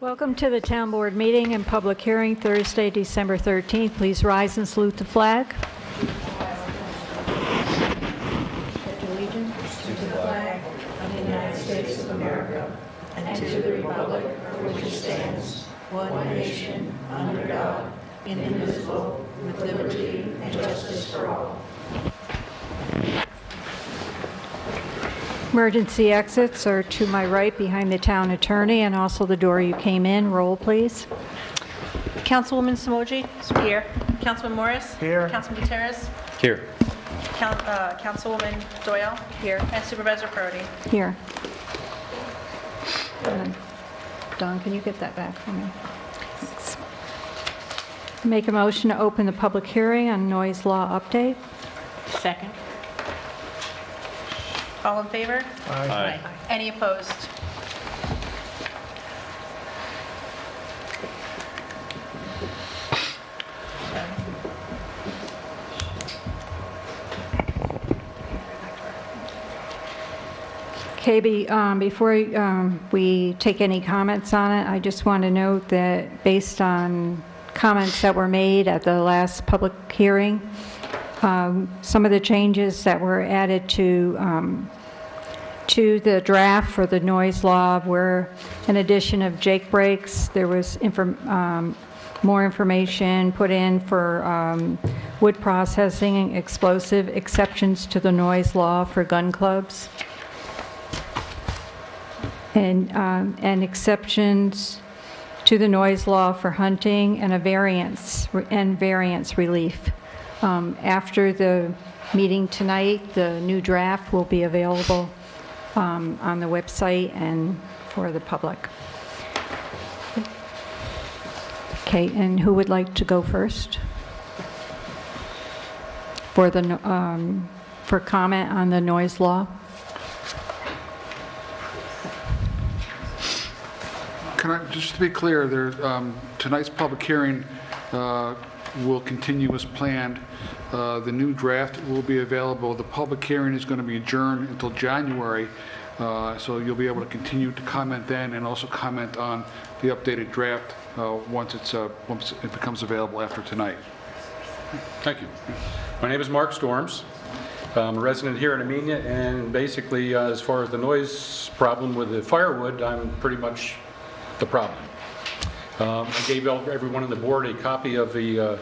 Welcome to the Town Board meeting and public hearing Thursday, December 13th. Please rise and salute the flag. Pledge allegiance to the flag of the United States of America and to the republic for which it stands, one nation, under God, indivisible, with liberty and justice for all. Emergency exits are to my right behind the town attorney and also the door you came in. Roll, please. Councilwoman Samoji? Here. Councilman Morris? Here. Councilman Gutierrez? Here. Councilwoman Doyle? Here. And Supervisor Prodi? Here. And then, Don, can you get that back for me? Thanks. Make a motion to open the public hearing on noise law update. Second. All in favor? Aye. Any opposed? Okay, before we take any comments on it, I just want to note that based on comments that were made at the last public hearing, some of the changes that were added to the draft for the noise law were an addition of Jake breaks. There was more information put in for wood processing, explosive exceptions to the noise law for gun clubs, and exceptions to the noise law for hunting, and variance relief. After the meeting tonight, the new draft will be available on the website and for the public. Okay, and who would like to go first for comment on the noise law? Can I, just to be clear, tonight's public hearing will continue as planned. The new draft will be available. The public hearing is going to be adjourned until January, so you'll be able to continue to comment then and also comment on the updated draft once it becomes available after tonight. Thank you. My name is Mark Storms. I'm a resident here in Amenia, and basically, as far as the noise problem with the firewood, I'm pretty much the problem. I gave everyone on the board a copy of the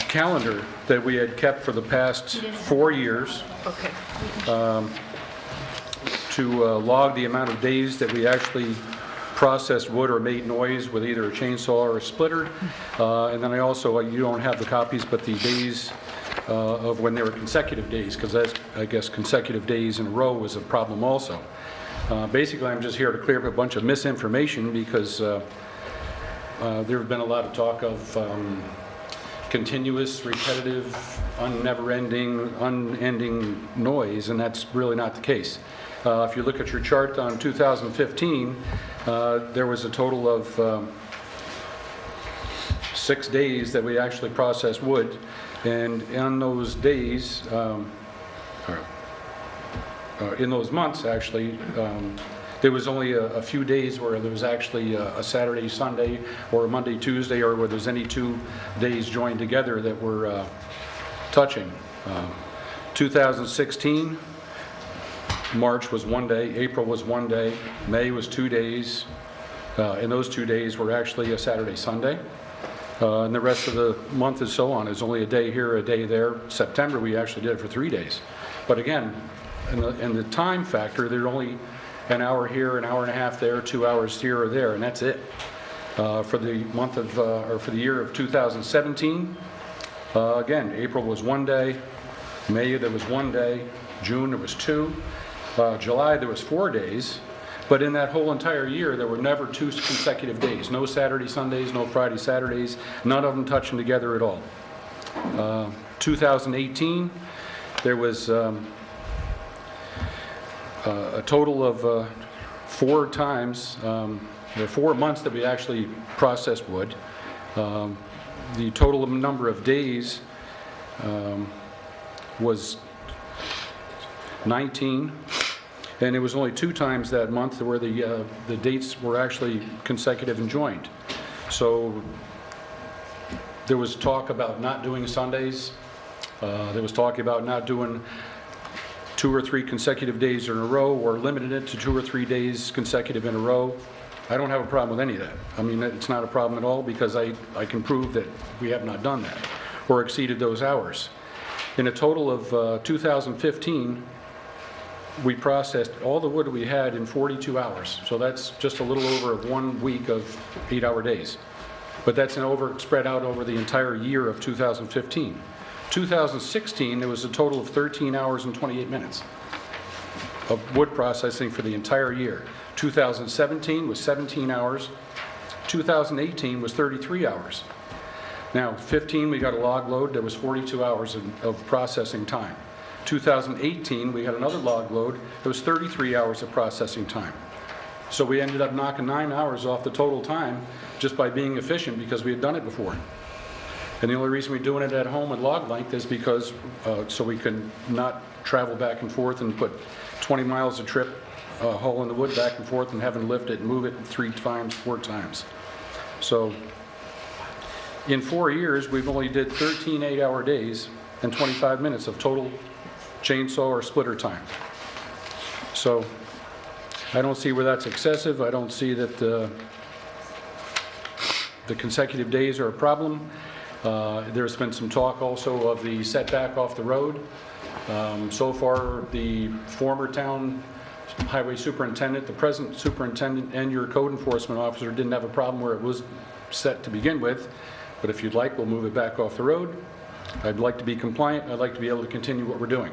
calendar that we had kept for the past 4 years. Okay. To log the amount of days that we actually processed wood or made noise with either a chainsaw or a splitter. And then I also, you don't have the copies, but the days of when they were consecutive days, because I guess consecutive days in a row was a problem also. Basically, I'm just here to clear up a bunch of misinformation because there have been a lot of talk of continuous, repetitive, never-ending, unending noise, and that's really not the case. If you look at your chart on 2015, there was a total of 6 days that we actually processed wood, and in those days, in those months actually, there was only a few days where there was actually a Saturday, Sunday, or a Monday, Tuesday, or where there's any 2 days joined together that were touching. 2016, March was 1 day, April was 1 day, May was 2 days, and those 2 days were actually a Saturday, Sunday. And the rest of the month and so on is only a day here, a day there. September, we actually did it for 3 days. But again, in the time factor, there's only an hour here, an hour and a half there, 2 hours here or there, and that's it. For the month of, or for the year of 2017, again, April was 1 day, May there was 1 day, June there was 2, July there was 4 days, but in that whole entire year there were never 2 consecutive days. No Saturday, Sundays, no Friday, Saturdays, none of them touching together at all. 2018, there was a total of 4 times, there were 4 months that we actually processed wood. The total number of days was 19. And it was only 2 times that month where the dates were actually consecutive and joined. So there was talk about not doing Sundays. There was talk about not doing 2 or 3 consecutive days in a row, or limiting it to 2 or 3 days consecutive in a row. I don't have a problem with any of that. I mean, it's not a problem at all, because I can prove that we have not done that or exceeded those hours. In a total of 2015, we processed all the wood we had in 42 hours. So that's just a little over 1 week of 8-hour days. But that's spread out over the entire year of 2015. 2016, there was a total of 13 hours and 28 minutes of wood processing for the entire year. 2017 was 17 hours. 2018 was 33 hours. Now, 15, we got a log load. There was 42 hours of processing time. 2018, we had another log load. There was 33 hours of processing time. So we ended up knocking 9 hours off the total time just by being efficient, because we had done it before. And the only reason we're doing it at home at log length is because so we can not travel back and forth and put 20 miles a trip hauling the wood back and forth and having to lift it and move it 3 times, 4 times. So in 4 years, we've only did 13 8-hour days and 25 minutes of total chainsaw or splitter time. So I don't see where that's excessive. I don't see that the consecutive days are a problem. There's been some talk also of the setback off the road. So far, the former town highway superintendent, the present superintendent, and your code enforcement officer didn't have a problem where it was set to begin with. But if you'd like, we'll move it back off the road. I'd like to be compliant. I'd like to be able to continue what we're doing.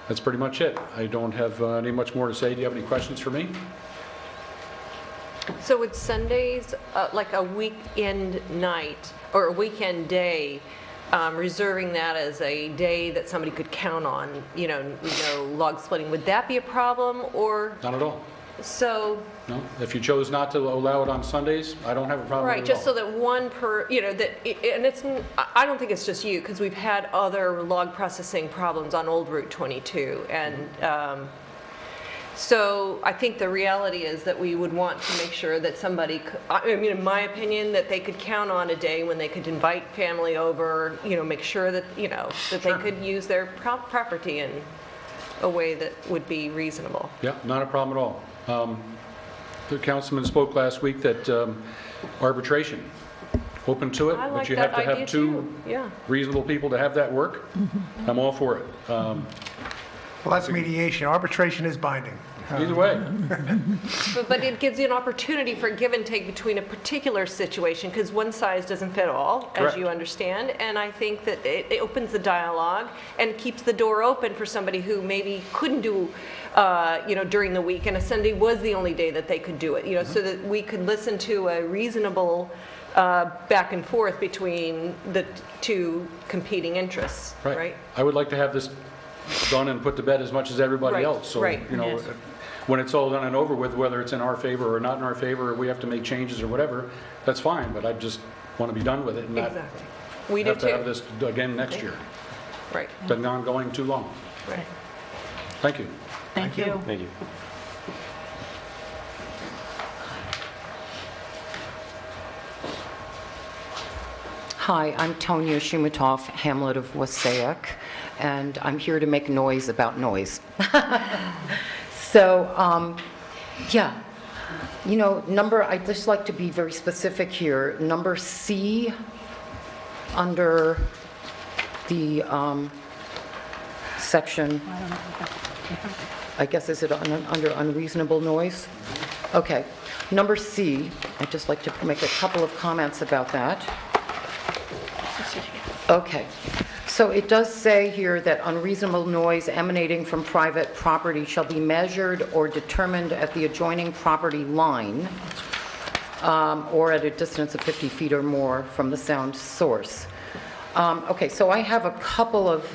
That's pretty much it. I don't have any much more to say. Do you have any questions for me? So would Sundays, like a weekend night or a weekend day, reserving that as a day that somebody could count on, log splitting, would that be a problem, or? Not at all. So. No. If you chose not to allow it on Sundays, I don't have a problem with it Right, at just all. so that one per, and it's, I don't think it's just you, because we've had other log processing problems on Old Route 22, and so I think the reality is that we would want to make sure that somebody, in my opinion, that they could count on a day when they could invite family over, make sure that, that they could use their property in a way that would be reasonable. Yeah, not a problem at all. The councilman spoke last week that arbitration, open to it, I but like you that have to idea have too. 2 Yeah. reasonable people to have that work. I'm all for it. Well, that's mediation. Arbitration is binding. Either way. But it gives you an opportunity for give and take between a particular situation, because one size doesn't fit all, as Correct. you understand. And I think that it opens the dialogue and keeps the door open for somebody who maybe couldn't do, during the week, and a Sunday was the only day that they could do it, so that we could listen to a reasonable back and forth between the 2 competing interests, right? I would like to have this done and put to bed as much as everybody Right, else. So, right, yes. when it's all done and over with, whether it's in our favor or not in our favor, or we have to make changes or whatever, that's fine, but I just want to be done with it and not Exactly. We do have to have too. this again next year. Right, It's been ongoing too long. right. Thank you. Thank you. Thank you. Hi, I'm Tonya Shumatoff, Hamlet of Wassaic, and I'm here to make noise about noise. So, yeah, I'd just like to be very specific here. Number C, under the section, I guess, is it under unreasonable noise? Okay. Number C, I'd just like to make a couple of comments about that. Okay. So it does say here that unreasonable noise emanating from private property shall be measured or determined at the adjoining property line or at a distance of 50 feet or more from the sound source. Okay, so I have a couple of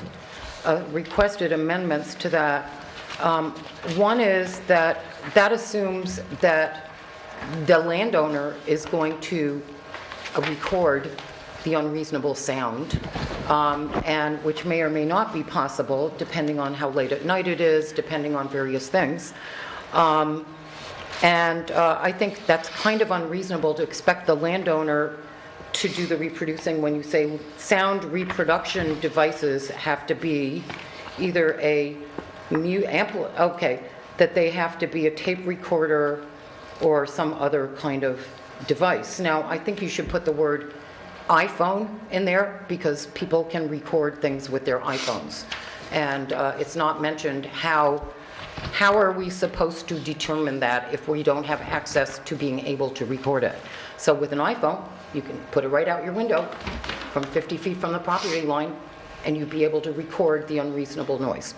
requested amendments to that. One is that assumes that the landowner is going to record the unreasonable sound, and which may or may not be possible, depending on how late at night it is, depending on various things. I think that's kind of unreasonable to expect the landowner to do the reproducing when you say sound reproduction devices have to be either a that they have to be a tape recorder or some other kind of device. Now, I think you should put the word iPhone in there because people can record things with their iPhones. And it's not mentioned how are we supposed to determine that if we don't have access to being able to record it? So with an iPhone, you can put it right out your window from 50 feet from the property line, and you'd be able to record the unreasonable noise.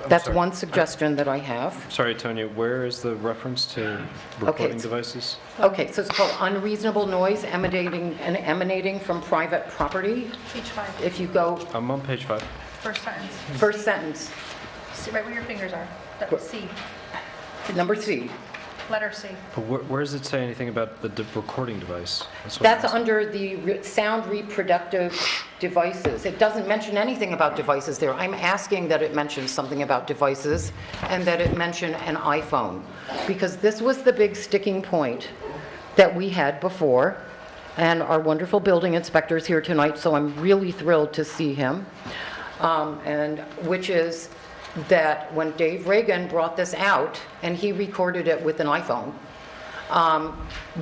That's one suggestion that I have. Sorry, Tonya, where is the reference to recording devices? Okay, so it's called unreasonable noise emanating from private property. Page 5, If you go I'm on page 5. first sentence. first sentence, See right where your fingers are. That C, number C. letter C. But where does it say anything about the recording device? What That's I'm asking. under the sound reproductive devices. It doesn't mention anything about devices there. I'm asking that it mentions something about devices and that it mention an iPhone, because this was the big sticking point that we had before, and our wonderful building inspector is here tonight, so I'm really thrilled to see him, and which is that when Dave Reagan brought this out, and he recorded it with an iPhone,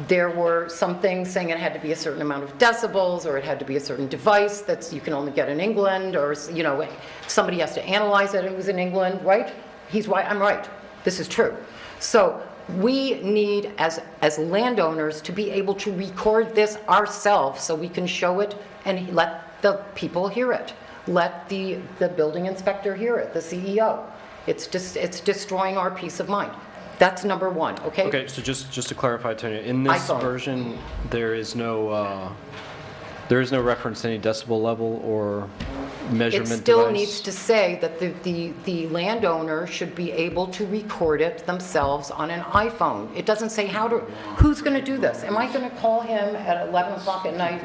there were some things saying it had to be a certain amount of decibels, or it had to be a certain device that you can only get in England, or, you know, somebody has to analyze it, it was in England, right? He's right, I'm right. This is true. So we need, as landowners, to be able to record this ourselves so we can show it and let the people hear it. Let the building inspector hear it, the CEO. It's destroying our peace of mind. That's number one, okay? Okay, so just to clarify, Tonya, in this iPhone. version, there is no reference to any decibel level or measurement It still device? needs to say that the landowner should be able to record it themselves on an iPhone. It doesn't say who's going to do this? Am I going to call him at 11 o'clock at night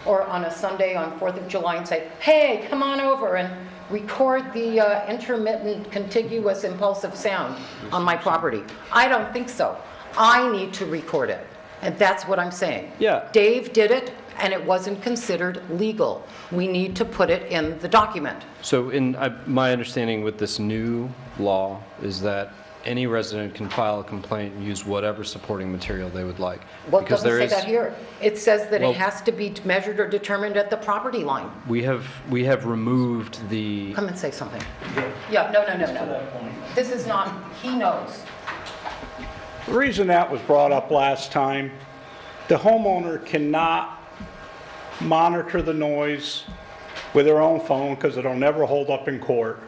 or on a Sunday on 4th of July and say, hey, come on over and record the intermittent, contiguous, impulsive sound on my property? I don't think so. I need to record it, and that's what I'm saying. Yeah. Dave did it, and it wasn't considered legal. We need to put it in the document. So my understanding with this new law is that any resident can file a complaint and use whatever supporting material they would like. Well, it Because doesn't there say is- that here. It says that Well- it has to be measured or determined at the property line. We have removed the, Come and say something. Yeah, no. This is not, he knows. The reason that was brought up last time, the homeowner cannot monitor the noise with their own phone because it'll never hold up in court.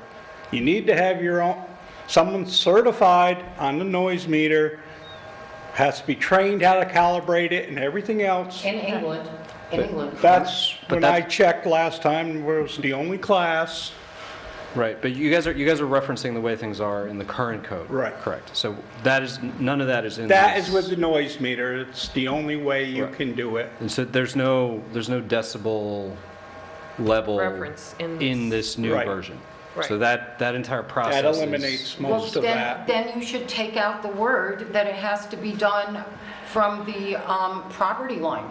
You need to have someone certified on the noise meter, has to be trained how to calibrate it and everything else. In England. That's, But when I checked last time, it was the only class. right, but you guys are referencing the way things are in the current code. Right. Correct. So none of that is in That this. is with the noise meter. It's the only way you Right. can do it. And so there's no decibel level Reference in in this new Right. version. Right. So that entire process That is- eliminates most of that. Then you should take out the word that it has to be done from the property line.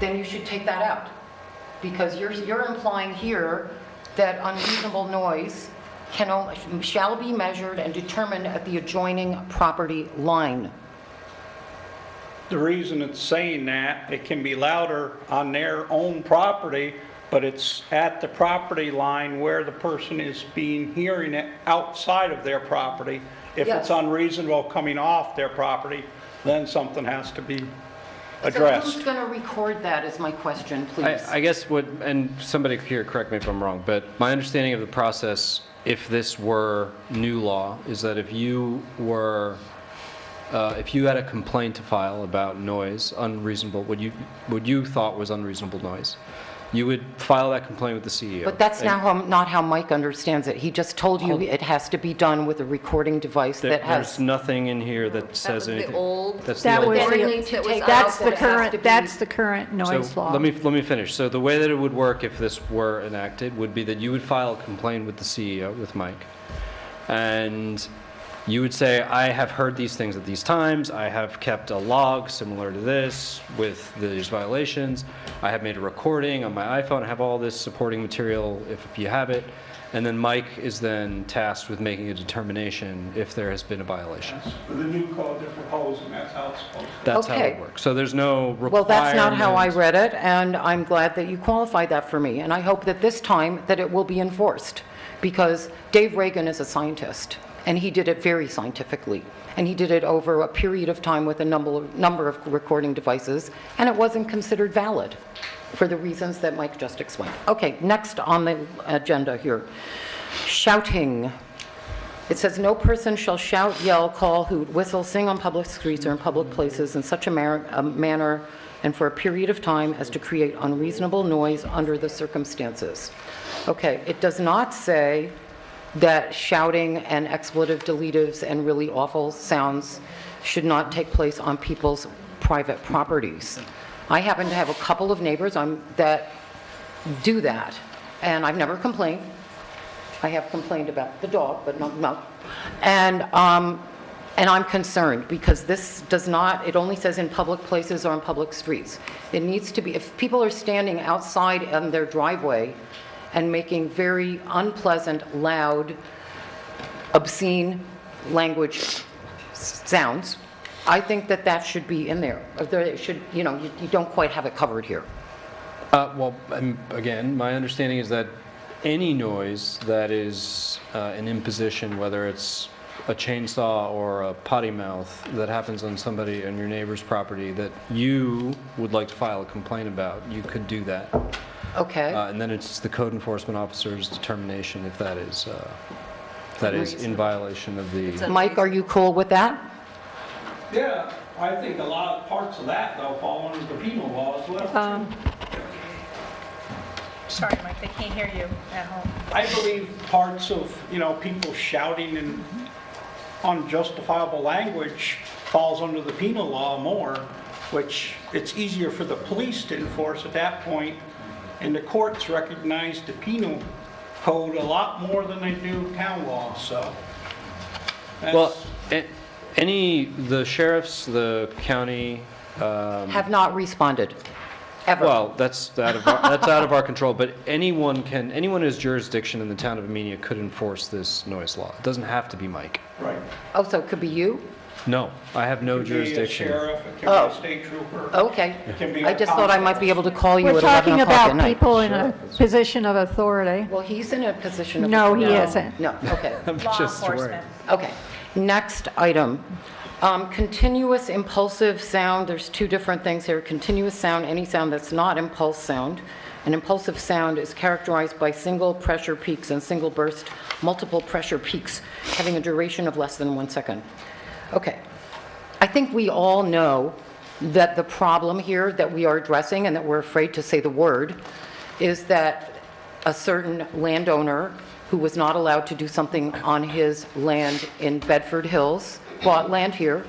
Then you should take that out. Because you're implying here that unreasonable noise shall be measured and determined at the adjoining property line. The reason it's saying that, it can be louder on their own property, but it's at the property line where the person is hearing it outside of their property. If it's Yes. unreasonable coming off their property, then something has to be So addressed. who's going to record that is my question, please. I guess and somebody here, correct me if I'm wrong, but my understanding of the process, if this were new law, is that if you had a complaint to file about noise, what you thought was unreasonable noise, You would file that complaint with the CEO. But that's not how Mike understands it. He just told you it has to be done with a recording device that There's has... nothing in here that says was the anything. old- That's the That old was, law. Then we need to take that's out the that it has to be- that's the current noise So law. let me finish. So the way that it would work if this were enacted would be that you would file a complaint with the CEO, with Mike, and you would say, I have heard these things at these times, I have kept a log similar to this with these violations, I have made a recording on my iPhone, I have all this supporting material if you have it, and then Mike is then tasked with making a determination if there has been a violation. For the new code they're proposing, that's how it's supposed to. That's how Okay. it works. So there's no requirement. Well, that's not how I read it, and I'm glad that you qualified that for me. And I hope that this time that it will be enforced, because Dave Reagan is a scientist, and he did it very scientifically. And he did it over a period of time with a number of recording devices, and it wasn't considered valid for the reasons that Mike just explained. Okay, next on the agenda here. Shouting. It says, "No person shall shout, yell, call, hoot, whistle, sing on public streets or in public places in such a manner and for a period of time as to create unreasonable noise under the circumstances." Okay, it does not say that shouting and expletive deletives and really awful sounds should not take place on people's private properties. I happen to have a couple of neighbors that do that, and I've never complained. I have complained about the dog, but not. And I'm concerned because this does not, it only says in public places or on public streets. It needs to be, if people are standing outside on their driveway and making very unpleasant, loud, obscene language sounds, I think that that should be in there. There should, you don't quite have it covered here. Well, again, my understanding is that any noise that is an imposition, whether it's a chainsaw or a potty mouth that happens on somebody on your neighbor's property that you would like to file a complaint about, you could do that. Okay. And then it's the code enforcement officer's determination if that is in violation of the... Mike, are you cool with that? Yeah, I think a lot of parts of that, though, fall under the penal law as well. Sorry, Mike, they can't hear you at home. I believe parts of, people shouting and unjustifiable language falls under the penal law more, which it's easier for the police to enforce at that point, and the courts recognize the penal code a lot more than they do town law, so. Well, the sheriffs, the county... Have not responded, ever. Well, that's out of our control, but anyone who has jurisdiction in the town of Amenia could enforce this noise law. It doesn't have to be Mike. Right. Oh, so it could be you? No, I have no It can be a jurisdiction. sheriff, it can Oh. be a state trooper. Okay. It can be I a just thought I might be able to call you We're at 11 talking o'clock at about night. people in a position of authority. Well, he's in a position of... No, he isn't. No, okay. Law enforcement. Okay. Next item. Continuous impulsive sound, there's two different things here. Continuous sound, any sound that's not impulse sound. An impulsive sound is characterized by single pressure peaks and single burst, multiple pressure peaks, having a duration of less than 1 second. Okay. I think we all know that the problem here that we are addressing and that we're afraid to say the word is that a certain landowner who was not allowed to do something on his land in Bedford Hills bought land here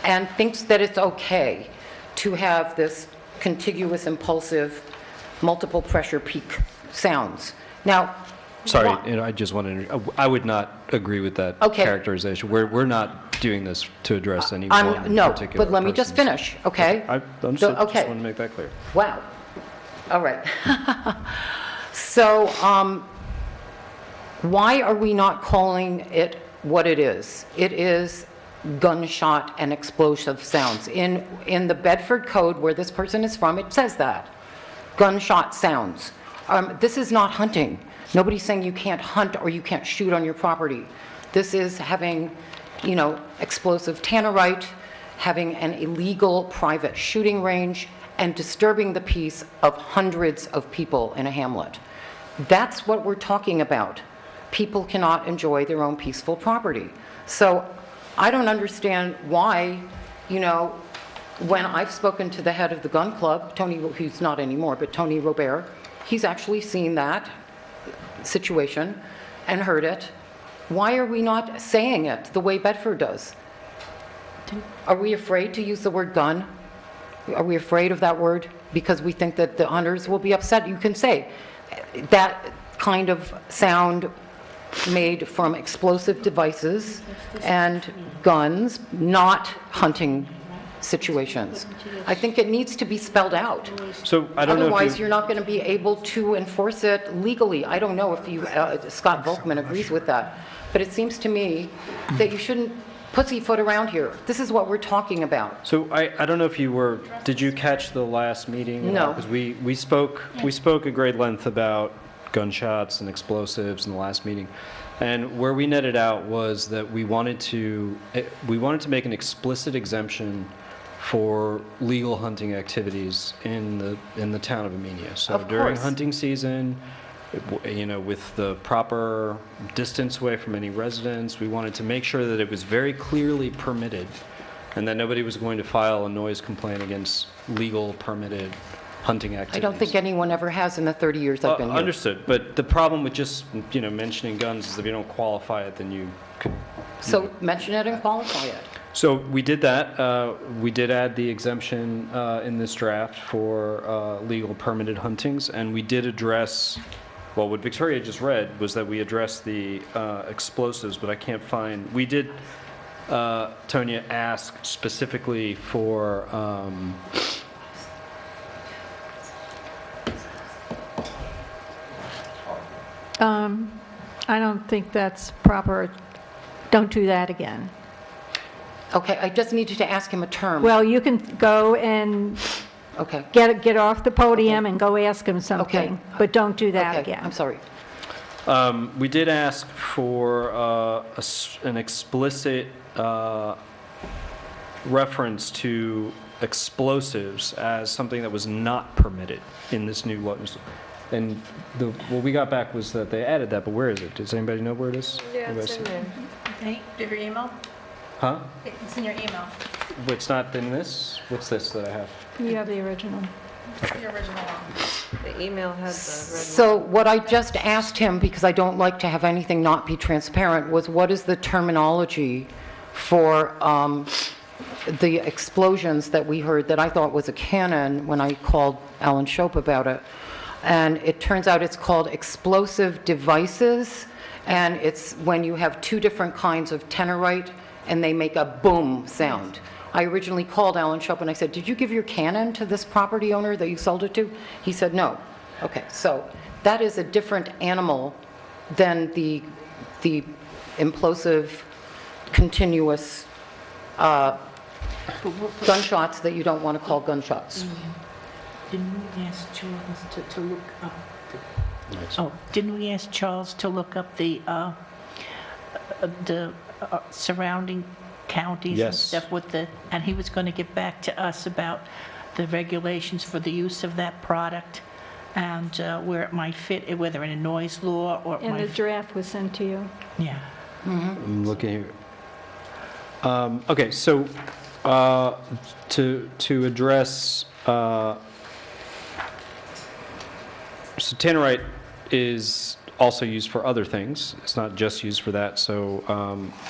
and thinks that it's okay to have this contiguous impulsive multiple pressure peak sounds. Now, Sorry, why- I just wanted to, I would not agree with that Okay. characterization. We're not doing this to address any one particular no, but let me just person's- finish, okay? I understood, just okay. want to make that clear. Wow. All right. So, why are we not calling it what it is? It is gunshot and explosive sounds. In the Bedford Code, where this person is from, it says that. Gunshot sounds. This is not hunting. Nobody's saying you can't hunt or you can't shoot on your property. This is having, explosive tannerite, having an illegal private shooting range, and disturbing the peace of hundreds of people in a hamlet. That's what we're talking about. People cannot enjoy their own peaceful property. So I don't understand why, when I've spoken to the head of the gun club, Tony, who's not anymore, but Tony Robert, he's actually seen that situation and heard it. Why are we not saying it the way Bedford does? Are we afraid to use the word gun? Are we afraid of that word because we think that the hunters will be upset? You can say that kind of sound made from explosive devices and guns, not hunting situations. I think it needs to be spelled out. So I don't know if Otherwise, you're not going to be able to enforce it legally. I don't know if you, Scott Volkman agrees with that, but it seems to me that you shouldn't pussyfoot around here. This is what we're talking about. So I don't know if you were, did you catch the last meeting? No. Because we spoke at great length about gunshots and explosives in the last meeting. And where we netted out was that we wanted to make an explicit exemption for legal hunting activities in the town of Amenia. So Of during course. hunting season, with the proper distance away from any residents, we wanted to make sure that it was very clearly permitted and that nobody was going to file a noise complaint against legal permitted hunting activities. I don't think anyone ever has in the 30 years I've been here. Understood, but the problem with just, mentioning guns is if you don't qualify it, then you could. So mention it and qualify it. So we did that. We did add the exemption in this draft for legal permitted huntings, and we did address, well, what Victoria just read was that we addressed the explosives, but I can't find, we did, Tonya, ask specifically for, I don't think that's proper. Don't do that again. Okay, I just needed to ask him a term. Well, you can go and Okay. get off the podium and go ask him something, but don't do that Okay, again. I'm sorry. we did ask for an explicit reference to explosives as something that was not permitted in this new law. And what we got back was that they added that, but where is it? Does anybody know where it is? Yeah, Anybody it's see in there. Hey, do you have your email? Huh? It's in your email, It's not in this? What's this that I have? You have the original. your original one. The email had the red. So what I just asked him, because I don't like to have anything not be transparent, was what is the terminology for the explosions that we heard that I thought was a cannon when I called Alan Shope about it. And it turns out it's called explosive devices, and it's when you have two different kinds of tenorite and they make a boom sound. I originally called Alan Shope and I said, did you give your cannon to this property owner that you sold it to? He said, no. Okay, so that is a different animal than the implosive, continuous gunshots that you don't want to call gunshots. Didn't we ask Charles to look up didn't we ask Charles to look up the surrounding counties and Yes. stuff and he was going to get back to us about the regulations for the use of that product and where it might fit, whether in a noise law or it And the might, draft was sent to you. yeah. I'm looking here. Okay, so to address, so tannerite is also used for other things. It's not just used for that, so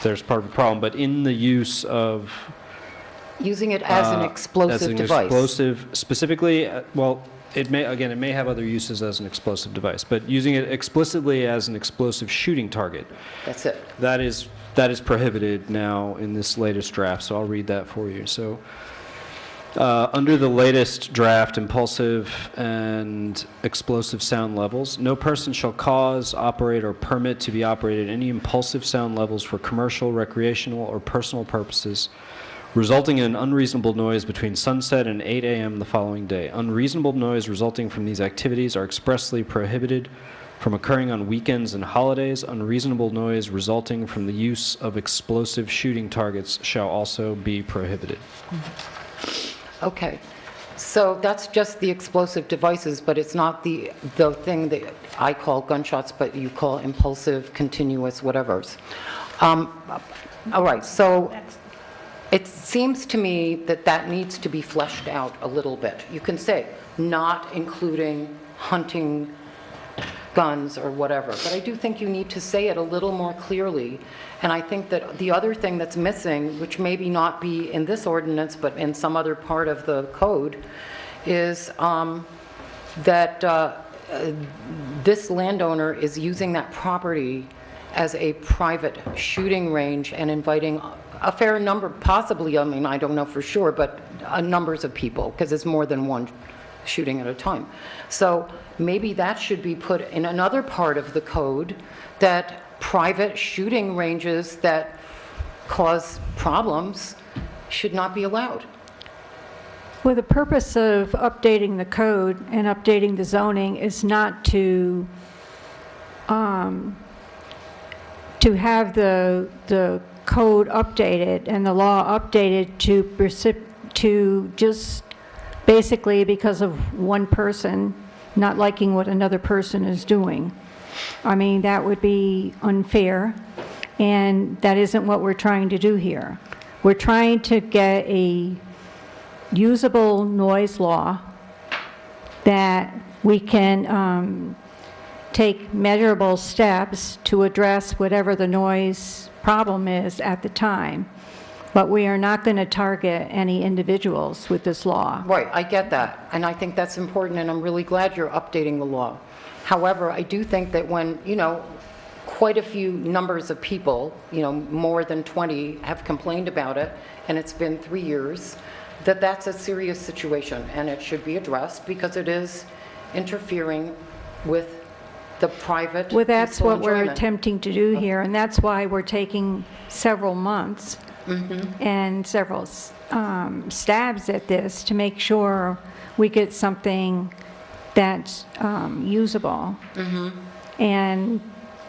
there's part of the problem. But in the use of Using it as an explosive device. explosive, specifically, well, it may have other uses as an explosive device, but using it explicitly as an explosive shooting target, That's it. that is prohibited now in this latest draft, so I'll read that for you. So, under the latest draft, impulsive and explosive sound levels, no person shall cause, operate, or permit to be operated any impulsive sound levels for commercial, recreational, or personal purposes, resulting in an unreasonable noise between sunset and 8 a.m. the following day. Unreasonable noise resulting from these activities are expressly prohibited from occurring on weekends and holidays. Unreasonable noise resulting from the use of explosive shooting targets shall also be prohibited. Okay. So that's just the explosive devices, but it's not the thing that I call gunshots, but you call impulsive, continuous, whatevers. All right, so it seems to me that that needs to be fleshed out a little bit. You can say, not including hunting guns or whatever. But I do think you need to say it a little more clearly. And I think that the other thing that's missing, which maybe not be in this ordinance, but in some other part of the code, is that this landowner is using that property as a private shooting range and inviting a fair number, possibly, I mean, I don't know for sure, but numbers of people, because it's more than one shooting at a time. So maybe that should be put in another part of the code, that private shooting ranges that cause problems should not be allowed. Well, the purpose of updating the code and updating the zoning is not to have the code updated and the law updated to just basically because of one person not liking what another person is doing. I mean, that would be unfair, and that isn't what we're trying to do here. We're trying to get a usable noise law that we can take measurable steps to address whatever the noise problem is at the time. But we are not going to target any individuals with this law. Right, I get that, and I think that's important, and I'm really glad you're updating the law. However, I do think that when, quite a few numbers of people, more than 20 have complained about it, and it's been 3 years, that's a serious situation, and it should be addressed because it is interfering with the private Well, that's peaceful what we're enjoyment. attempting to do here, and that's why we're taking several months and several stabs at this to make sure we get something that's usable. And,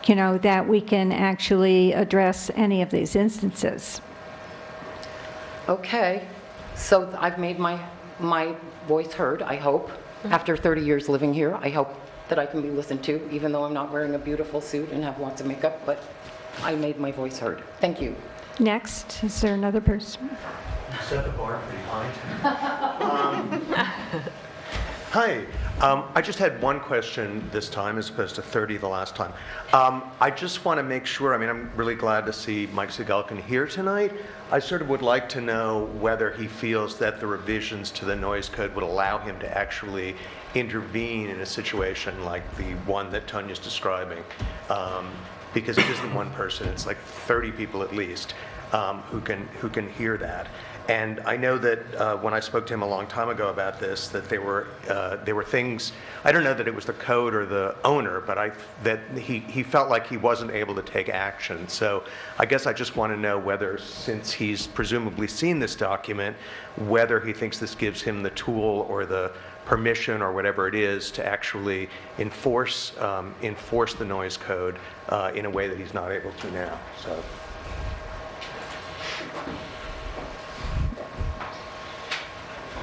that we can actually address any of these instances. Okay, so I've made my voice heard, I hope. After 30 years living here, I hope that I can be listened to, even though I'm not wearing a beautiful suit and have lots of makeup, but I made my voice heard. Thank you. Next, is there another person? Set the bar pretty high. Hi, I just had one question this time as opposed to 30 the last time. I just want to make sure, I'm really glad to see Mike Sigelkin here tonight. I sort of would like to know whether he feels that the revisions to the noise code would allow him to actually intervene in a situation like the one that Tanya's describing. Because it isn't one person, it's like 30 people at least who can hear that. And I know that when I spoke to him a long time ago about this, that there were things, I don't know that it was the code or the owner, but that he felt like he wasn't able to take action. So I guess I just want to know whether, since he's presumably seen this document, whether he thinks this gives him the tool or the permission or whatever it is to actually enforce the noise code in a way that he's not able to now. So.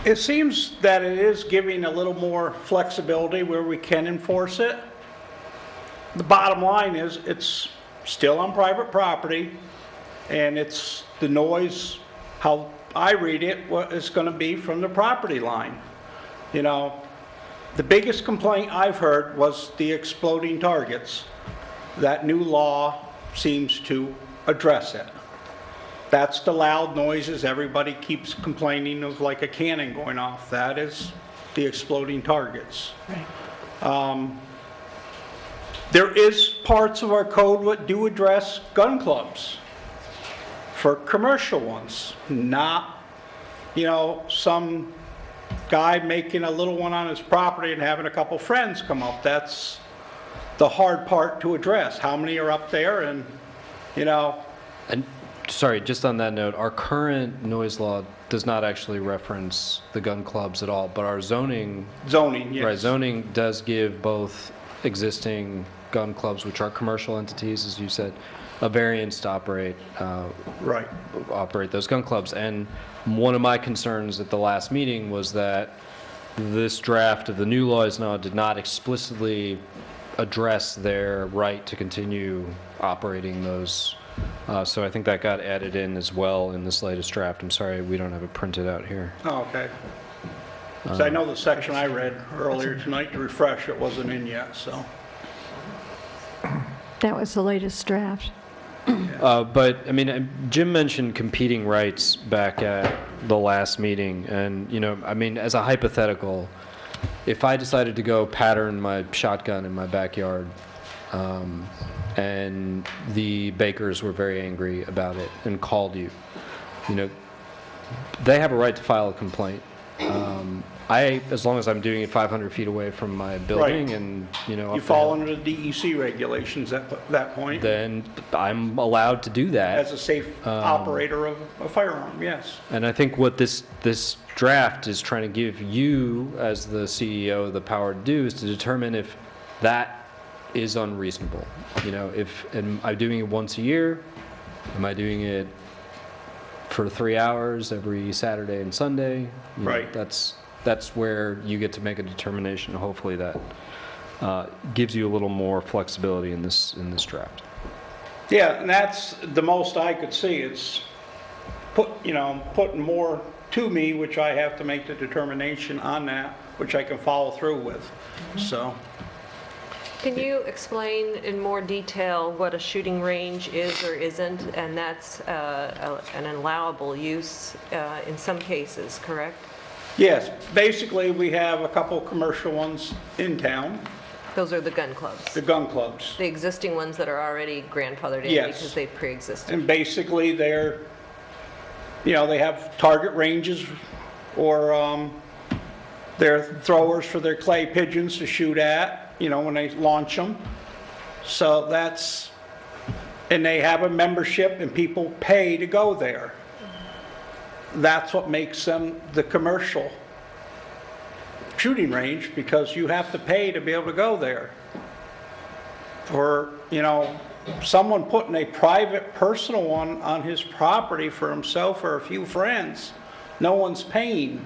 It seems that it is giving a little more flexibility where we can enforce it. The bottom line is it's still on private property, and it's the noise, how I read it, what is going to be from the property line. The biggest complaint I've heard was the exploding targets. That new law seems to address it. That's the loud noises everybody keeps complaining of, like a cannon going off. That is the exploding targets. Right. There is parts of our code that do address gun clubs for commercial ones, not, some guy making a little one on his property and having a couple friends come up. That's the hard part to address. How many are up there and, And sorry, just on that note, our current noise law does not actually reference the gun clubs at all, but our zoning, zoning, yes. right, zoning does give both existing gun clubs, which are commercial entities, as you said, a variance to operate those gun clubs. And one of my concerns at the last meeting was that this draft of the new laws now did not explicitly address their right to continue operating those. So I think that got added in as well in this latest draft. I'm sorry we don't have it printed out here. Oh, okay. 'Cause I know the section I read earlier tonight, to refresh, it wasn't in yet, so. That was the latest draft. But, I mean, Jim mentioned competing rights back at the last meeting, and, you know, I mean, as a hypothetical, if I decided to go pattern my shotgun in my backyard, and the bakers were very angry about it and called you, you know, they have a right to file a complaint. As long as I'm doing it 500 feet away from my building Right. and, you know. You up the fall hill, under the DEC regulations at that point, then I'm allowed to do that. as a safe operator of a firearm, yes. And I think what this draft is trying to give you, as the CEO, the power to do is to determine if that is unreasonable. You know, am I doing it once a year? Am I doing it for 3 hours every Saturday and Sunday? You know, Right. That's where you get to make a determination. Hopefully that gives you a little more flexibility in this draft. Yeah, and that's the most I could see. It's putting more to me, which I have to make the determination on that, which I can follow through with, so. Can you explain in more detail what a shooting range is or isn't? And that's an allowable use in some cases, correct? Yes, basically, we have a couple commercial ones in town, Those are the gun clubs. the gun clubs. The existing ones that are already grandfathered in Yes. because they've pre-existed. And basically, they have target ranges, or they're throwers for their clay pigeons to shoot at, when they launch them. So and they have a membership and people pay to go there. That's what makes them the commercial shooting range, because you have to pay to be able to go there. For, someone putting a private personal one on his property for himself or a few friends, no one's paying.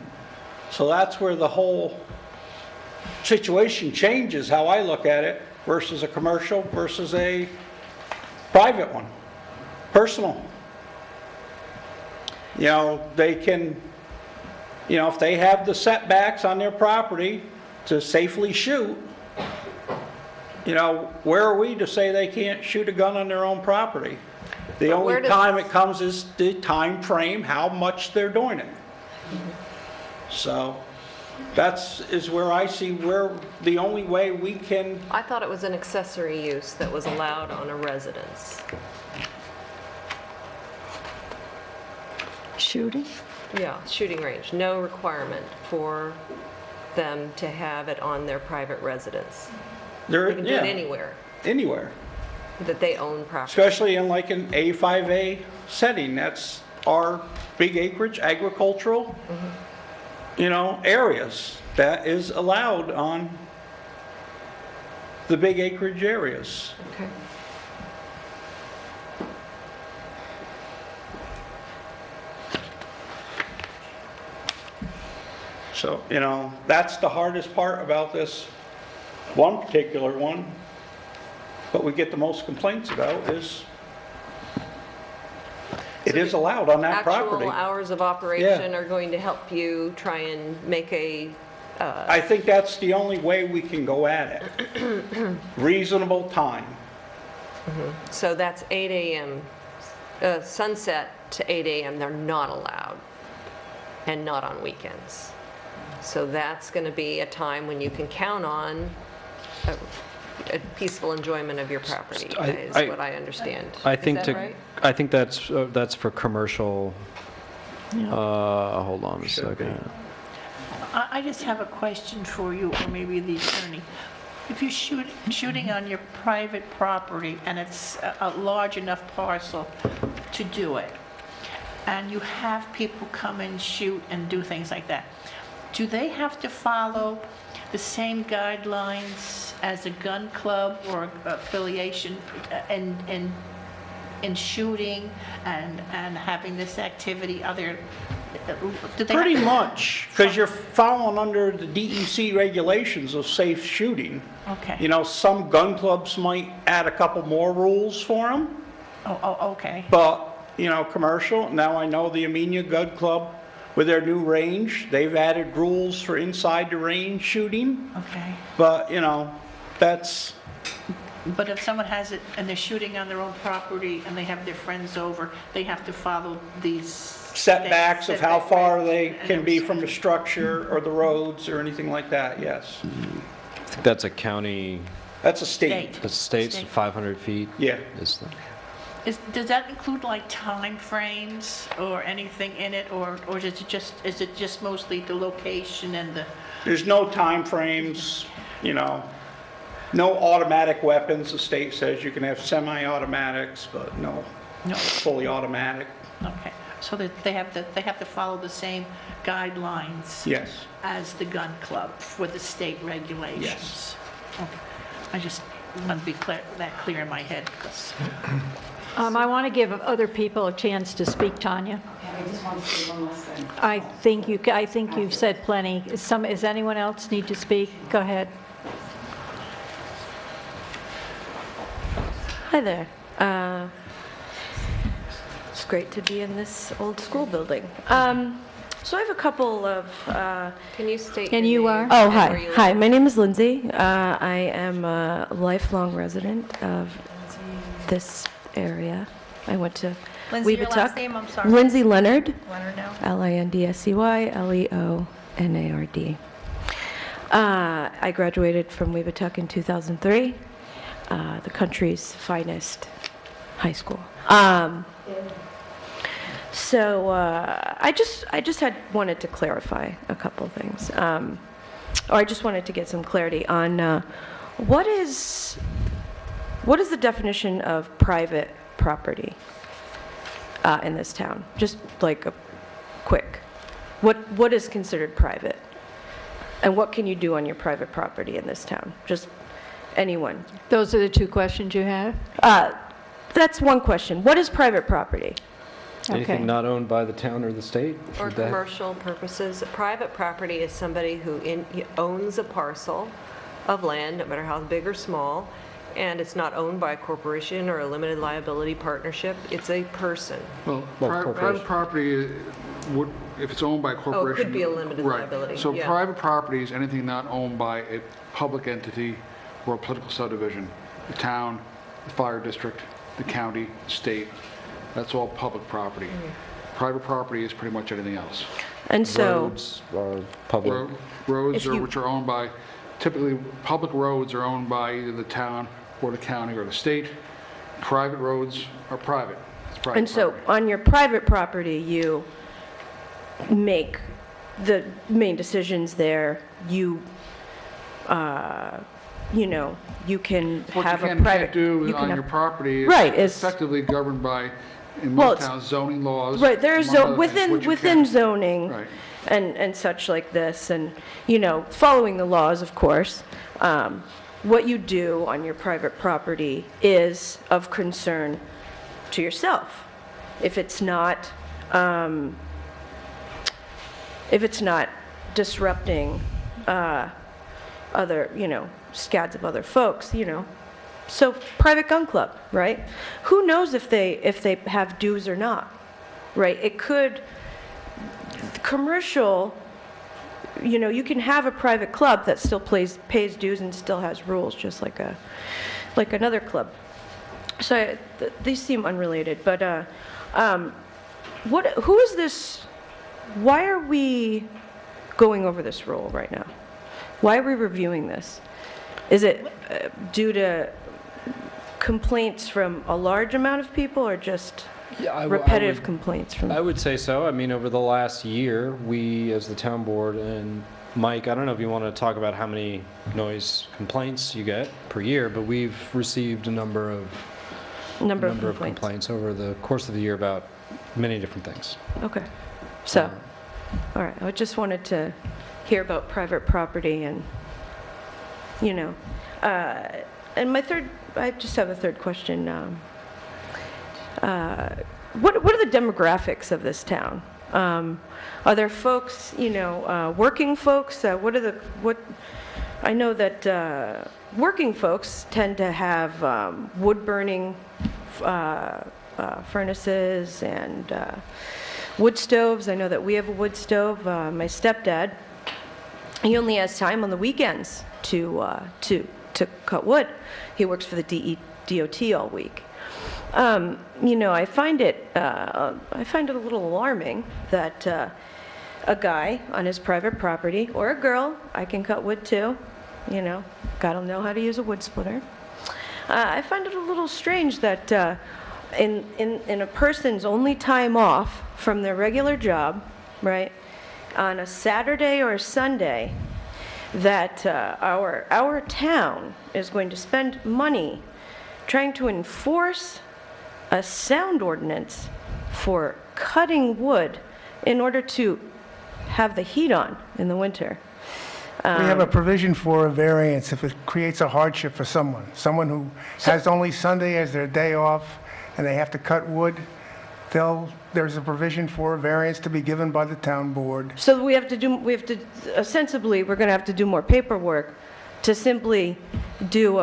So that's where the whole situation changes, how I look at it, versus a commercial versus a private one, personal. They can, if they have the setbacks on their property to safely shoot, where are we to say they can't shoot a gun on their own property? The But where only does- time it comes is the time frame, how much they're doing it. So is where I see where the only way we can, I thought it was an accessory use that was allowed on a residence. Shooting? Yeah, shooting range, no requirement for them to have it on their private residence. they're, They can do it yeah, anywhere anywhere. that they own property. Especially in like an A5A setting, that's our big acreage, agricultural, areas. That is allowed on the big acreage areas. Okay. So, that's the hardest part about this one particular one. What we get the most complaints about is it is allowed on that property. Actual hours of operation are going to help you try and make a, I think that's the only way we can go at it. Reasonable time. so that's 8 a.m., sunset to 8 a.m., they're not allowed, and not on weekends. So that's going to be a time when you can count on a peaceful enjoyment of your property, is what I understand. I think Is that right? I think that's for commercial. Hold on a Should be. second. I just have a question for you, or maybe the attorney. If you're shooting on your private property and it's a large enough parcel to do it, and you have people come and shoot and do things like that, do they have to follow the same guidelines as a gun club or affiliation in shooting and having this activity? Do they Pretty have- much, because you're following under the DEC regulations of safe shooting. Okay. Some gun clubs might add a couple more rules for them, Oh, okay. but, commercial, now I know the Amenia Gun Club with their new range. They've added rules for inside the range shooting, Okay. but, you know, that's, But if someone has it and they're shooting on their own property and they have their friends over, they have to follow these setbacks of how far they and can be from the structure or the roads or anything like that, yes. I think that's a county, That's a state. the state's State. 500 feet. Yeah. Is the, Does that include like time frames or anything in it, or is it just mostly the location and the? There's no time frames, you know, no automatic weapons. The state says you can have semi-automatics, but no No. fully automatic. Okay, so that they have to follow the same guidelines Yes. as the gun club for the state regulations? Yes. Okay. I just want to be clear in my head, because I want to give other people a chance to speak, Tanya. I just want to say one last thing. I think you've said plenty. Does anyone else need to speak? Go ahead. Hi there. It's great to be in this old school building. So I have a couple of... Can you state And your you name are? Oh, and where hi. you live? Hi, my name is Lindsay. I am a lifelong resident of this area. I went to Lindsay, your last Weebatuck. name, I'm sorry. Lindsay Leonard. Leonard now. Lindsey, Leonard. I graduated from Weebatuck in 2003, the country's finest high school. So I just had wanted to clarify a couple things, or I just wanted to get some clarity on what is the definition of private property in this town? Just like a quick, what is considered private, and what can you do on your private property in this town? Just anyone. Those are the two questions you have? That's one question. What is private property? anything Okay. not owned by the town or the state? Or Should that- commercial purposes. Private property is somebody who owns a parcel of land, no matter how big or small, and it's not owned by a corporation or a limited liability partnership. It's a person. Well, corporation. private property would, if it's owned by a corporation. be a limited right. liability, So yeah. private property is anything not owned by a public entity or a political subdivision. The town, the fire district, the county, state, that's all public property. Private property is pretty much anything else. And so, Roads are public. Roads If are, you- which are owned by, typically, public roads are owned by either the town or the county or the state. Private roads are private. It's private and so property. on your private property, you make the main decisions there. You know, you can What have you a can and private. can't do you can on have- your property Right, is is- effectively governed by, in Well, most it's- towns, zoning laws. Right, there's among other things, within what you within can- zoning Right. and such like this, and you know, following the laws, of course. What you do on your private property is of concern to yourself. If it's not disrupting other, you know, scads of other folks, you know. So private gun club, right? Who knows if they have dues or not, right? It could, commercial, you know, you can have a private club that still pays dues and still has rules, just like another club. So these seem unrelated, but who is this? Why are we going over this rule right now? Why are we reviewing this? Is it due to complaints from a large amount of people, or just repetitive complaints from? I would say so. I mean, over the last year, we, as the town board, and Mike, I don't know if you want to talk about how many noise complaints you get per year, but we've received a number of complaints over the course of the year about many different things. Okay. So, all right, I just wanted to hear about private property and, you know, and I just have a third question. What are the demographics of this town? Are there folks, you know, working folks? I know that working folks tend to have wood burning furnaces and wood stoves. I know that we have a wood stove. My stepdad, he only has time on the weekends to cut wood. He works for the DOT all week. You know, I find it a little alarming that a guy on his private property, or a girl, I can cut wood too, you know, gotta know how to use a wood splitter. I find it a little strange that in a person's only time off from their regular job, right, on a Saturday or a Sunday, that our town is going to spend money trying to enforce a sound ordinance for cutting wood in order to have the heat on in the winter. We have a provision for a variance if it creates a hardship for someone who has only Sunday as their day off and they have to cut wood. There's a provision for a variance to be given by the town board. So we have to ostensibly, we're going to have to do more paperwork to simply do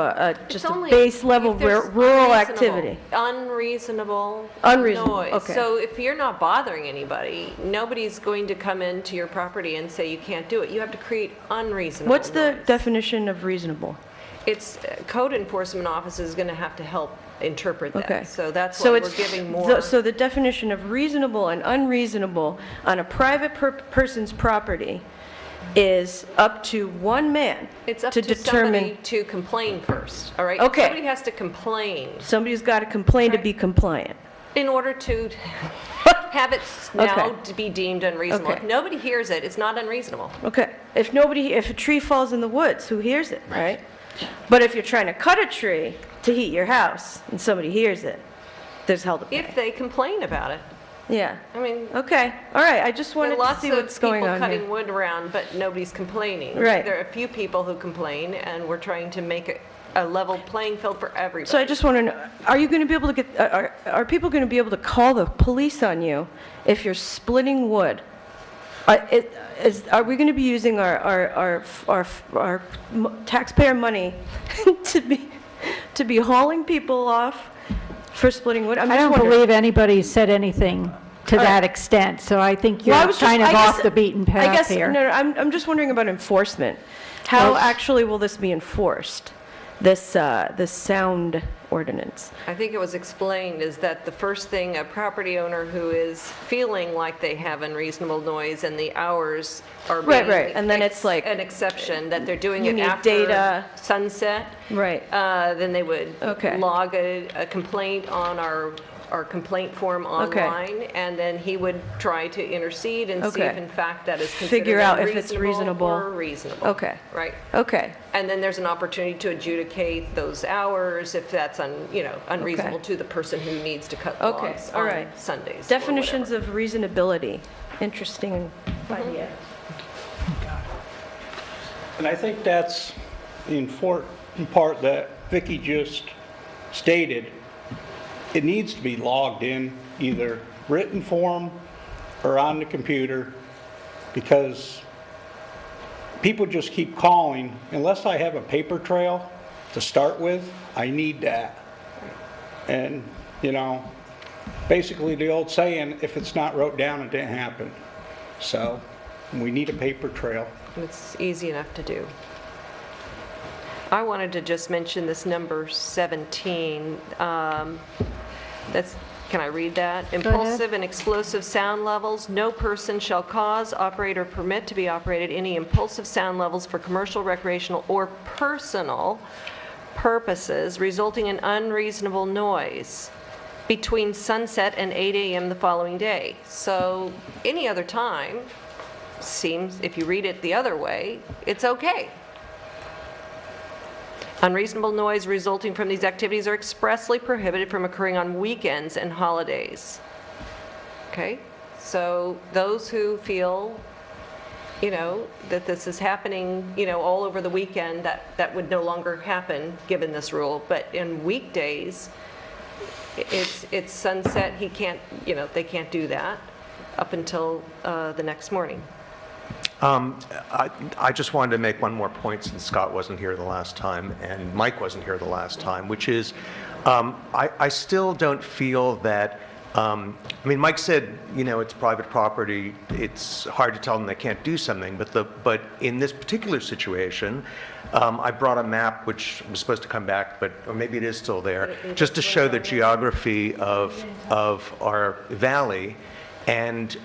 just a base level rural activity. Unreasonable noise. Okay. So if you're not bothering anybody, nobody's going to come into your property and say you can't do it. You have to create unreasonable What's the noise. definition of reasonable? It's code enforcement office is going to have to help interpret that. Okay. So that's why we're giving more. So the definition of reasonable and unreasonable on a private person's property is up to one man It's up to to determine. somebody to complain first, all right? Okay. Somebody has to complain Somebody's got to complain to be compliant. in order to have it now to be deemed unreasonable. Okay. If nobody hears it, it's not unreasonable. Okay. If a tree falls in the woods, who hears it, right? But if you're trying to cut a tree to heat your house and somebody hears it, there's hell to pay. If they complain about it. Yeah. I mean, Okay. All right. I just wanted to see what's going on Lots of people here. cutting wood around, but nobody's complaining. Right. There are a few people who complain, and we're trying to make it a level playing field for everybody. So I just want to know, are you going to be able to get, are people going to be able to call the police on you if you're splitting wood? Are we going to be using our taxpayer money to be hauling people off for splitting wood? I don't believe anybody said anything to that extent, so I think you're kind of off the beaten path here. No, I'm just wondering about enforcement. How actually will this be enforced, this sound ordinance? I think it was explained is that the first thing a property owner who is feeling like they have unreasonable noise and the hours are being Right, and then it's like an exception, that they're doing you it need after data. sunset. Right. Then they would Okay. log a complaint on our complaint form online, and then he would try to intercede and see if Okay. in fact that is considered Figure out if it's unreasonable reasonable. or reasonable. Okay. Right. Okay. And then there's an opportunity to adjudicate those hours if that's unreasonable to the person who needs to cut Okay, logs all on right. Sundays. or Definitions whatever. of reasonability. Interesting idea. And I think that's the important part that Vicki just stated. It needs to be logged in, either written form or on the computer, because people just keep calling. Unless I have a paper trail to start with, I need that. And, basically the old saying, if it's not wrote down, it didn't happen. So we need a paper trail. It's easy enough to do. I wanted to just mention this number 17. Can I read that? Impulsive and explosive sound levels. No person shall cause, operate, or permit to be operated any impulsive sound levels for commercial, recreational, or personal purposes resulting in unreasonable noise between sunset and 8 a.m. the following day. So any other time seems, if you read it the other way, it's okay. Unreasonable noise resulting from these activities are expressly prohibited from occurring on weekends and holidays. Okay? So those who feel, that this is happening, all over the weekend, that would no longer happen given this rule. But in weekdays, it's sunset. They can't do that up until the next morning. I just wanted to make one more point since Scott wasn't here the last time and Mike wasn't here the last time, which is I still don't feel that I mean, Mike said, you know, it's private property, it's hard to tell them they can't do something, but in this particular situation, I brought a map which was supposed to come back, or maybe it is still there, just to show the geography of our valley. And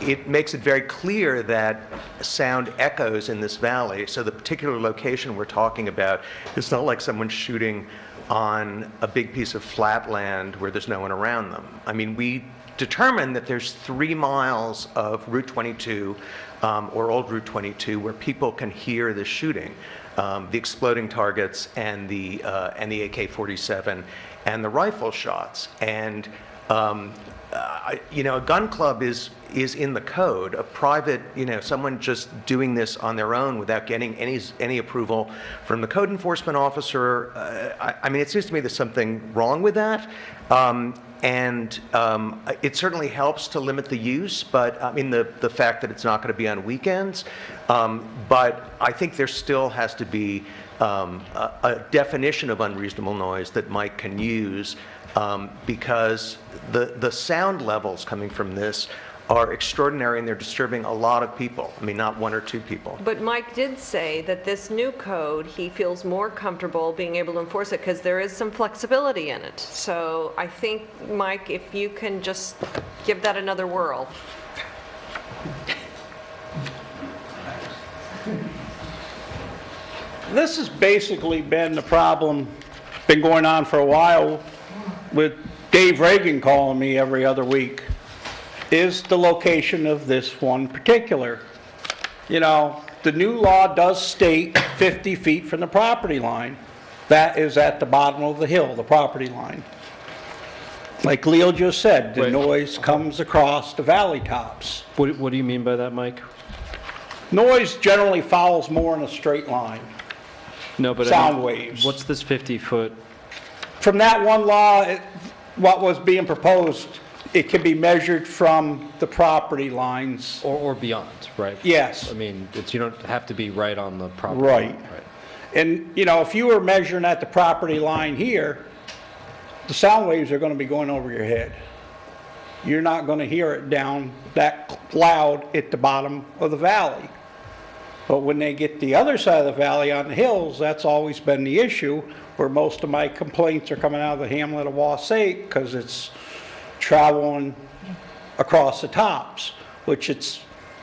it makes it very clear that sound echoes in this valley. So the particular location we're talking about, it's not like someone's shooting on a big piece of flat land where there's no one around them. I mean, we determined that there's 3 miles of Route 22 or old Route 22 where people can hear the shooting, the exploding targets and the AK-47 and the rifle shots. And you know, a gun club is in the code. A private, you know, someone just doing this on their own without getting any approval from the code enforcement officer. I mean, it seems to me there's something wrong with that. It certainly helps to limit the use, but I mean, the fact that it's not going to be on weekends. But I think there still has to be a definition of unreasonable noise that Mike can use, because the sound levels coming from this are extraordinary and they're disturbing a lot of people. I mean, not 1 or 2 people. But Mike did say that this new code, he feels more comfortable being able to enforce it because there is some flexibility in it. So I think, Mike, if you can just give that another whirl. This has basically been the problem, been going on for a while, with Dave Reagan calling me every other week, is the location of this one particular. You know, the new law does state 50 feet from the property line. That is at the bottom of the hill, the property line. Like Leo just said, the noise comes across the valley tops. What do you mean by that, Mike? Noise generally follows more in a straight line. No, but sound waves. What's this 50-foot? From that one law, what was being proposed, it can be measured from the property lines. Or beyond, right? Yes. I mean, you don't have to be right on the property right. line. Right. And, you know, if you were measuring at the property line here, the sound waves are going to be going over your head. You're not going to hear it down that loud at the bottom of the valley. But when they get the other side of the valley on the hills, that's always been the issue, where most of my complaints are coming out of the hamlet of Wassaic, because it's traveling across the tops, which it's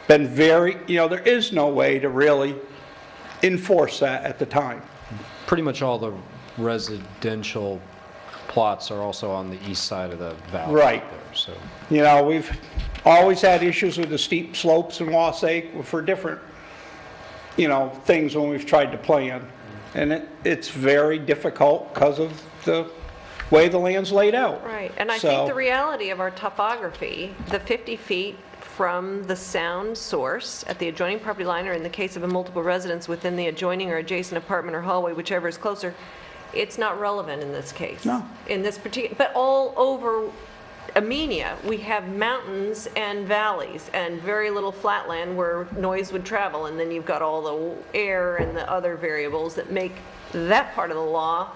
been very, you know, there is no way to really enforce that at the time. Pretty much all the residential plots are also on the east side of the valley. Right. There, so. You know, we've always had issues with the steep slopes in Wassaic for different, you know, things when we've tried to plan. And it's very difficult because of the way the land's laid out. Right, and I think the reality of our topography, the 50 feet from the sound source at the adjoining property line, or in the case of a multiple residence within the adjoining or adjacent apartment or hallway, whichever is closer, it's not relevant in this case. No. In this particular, but all over Amenia, we have mountains and valleys and very little flatland where noise would travel, and then you've got all the air and the other variables that make that part of the law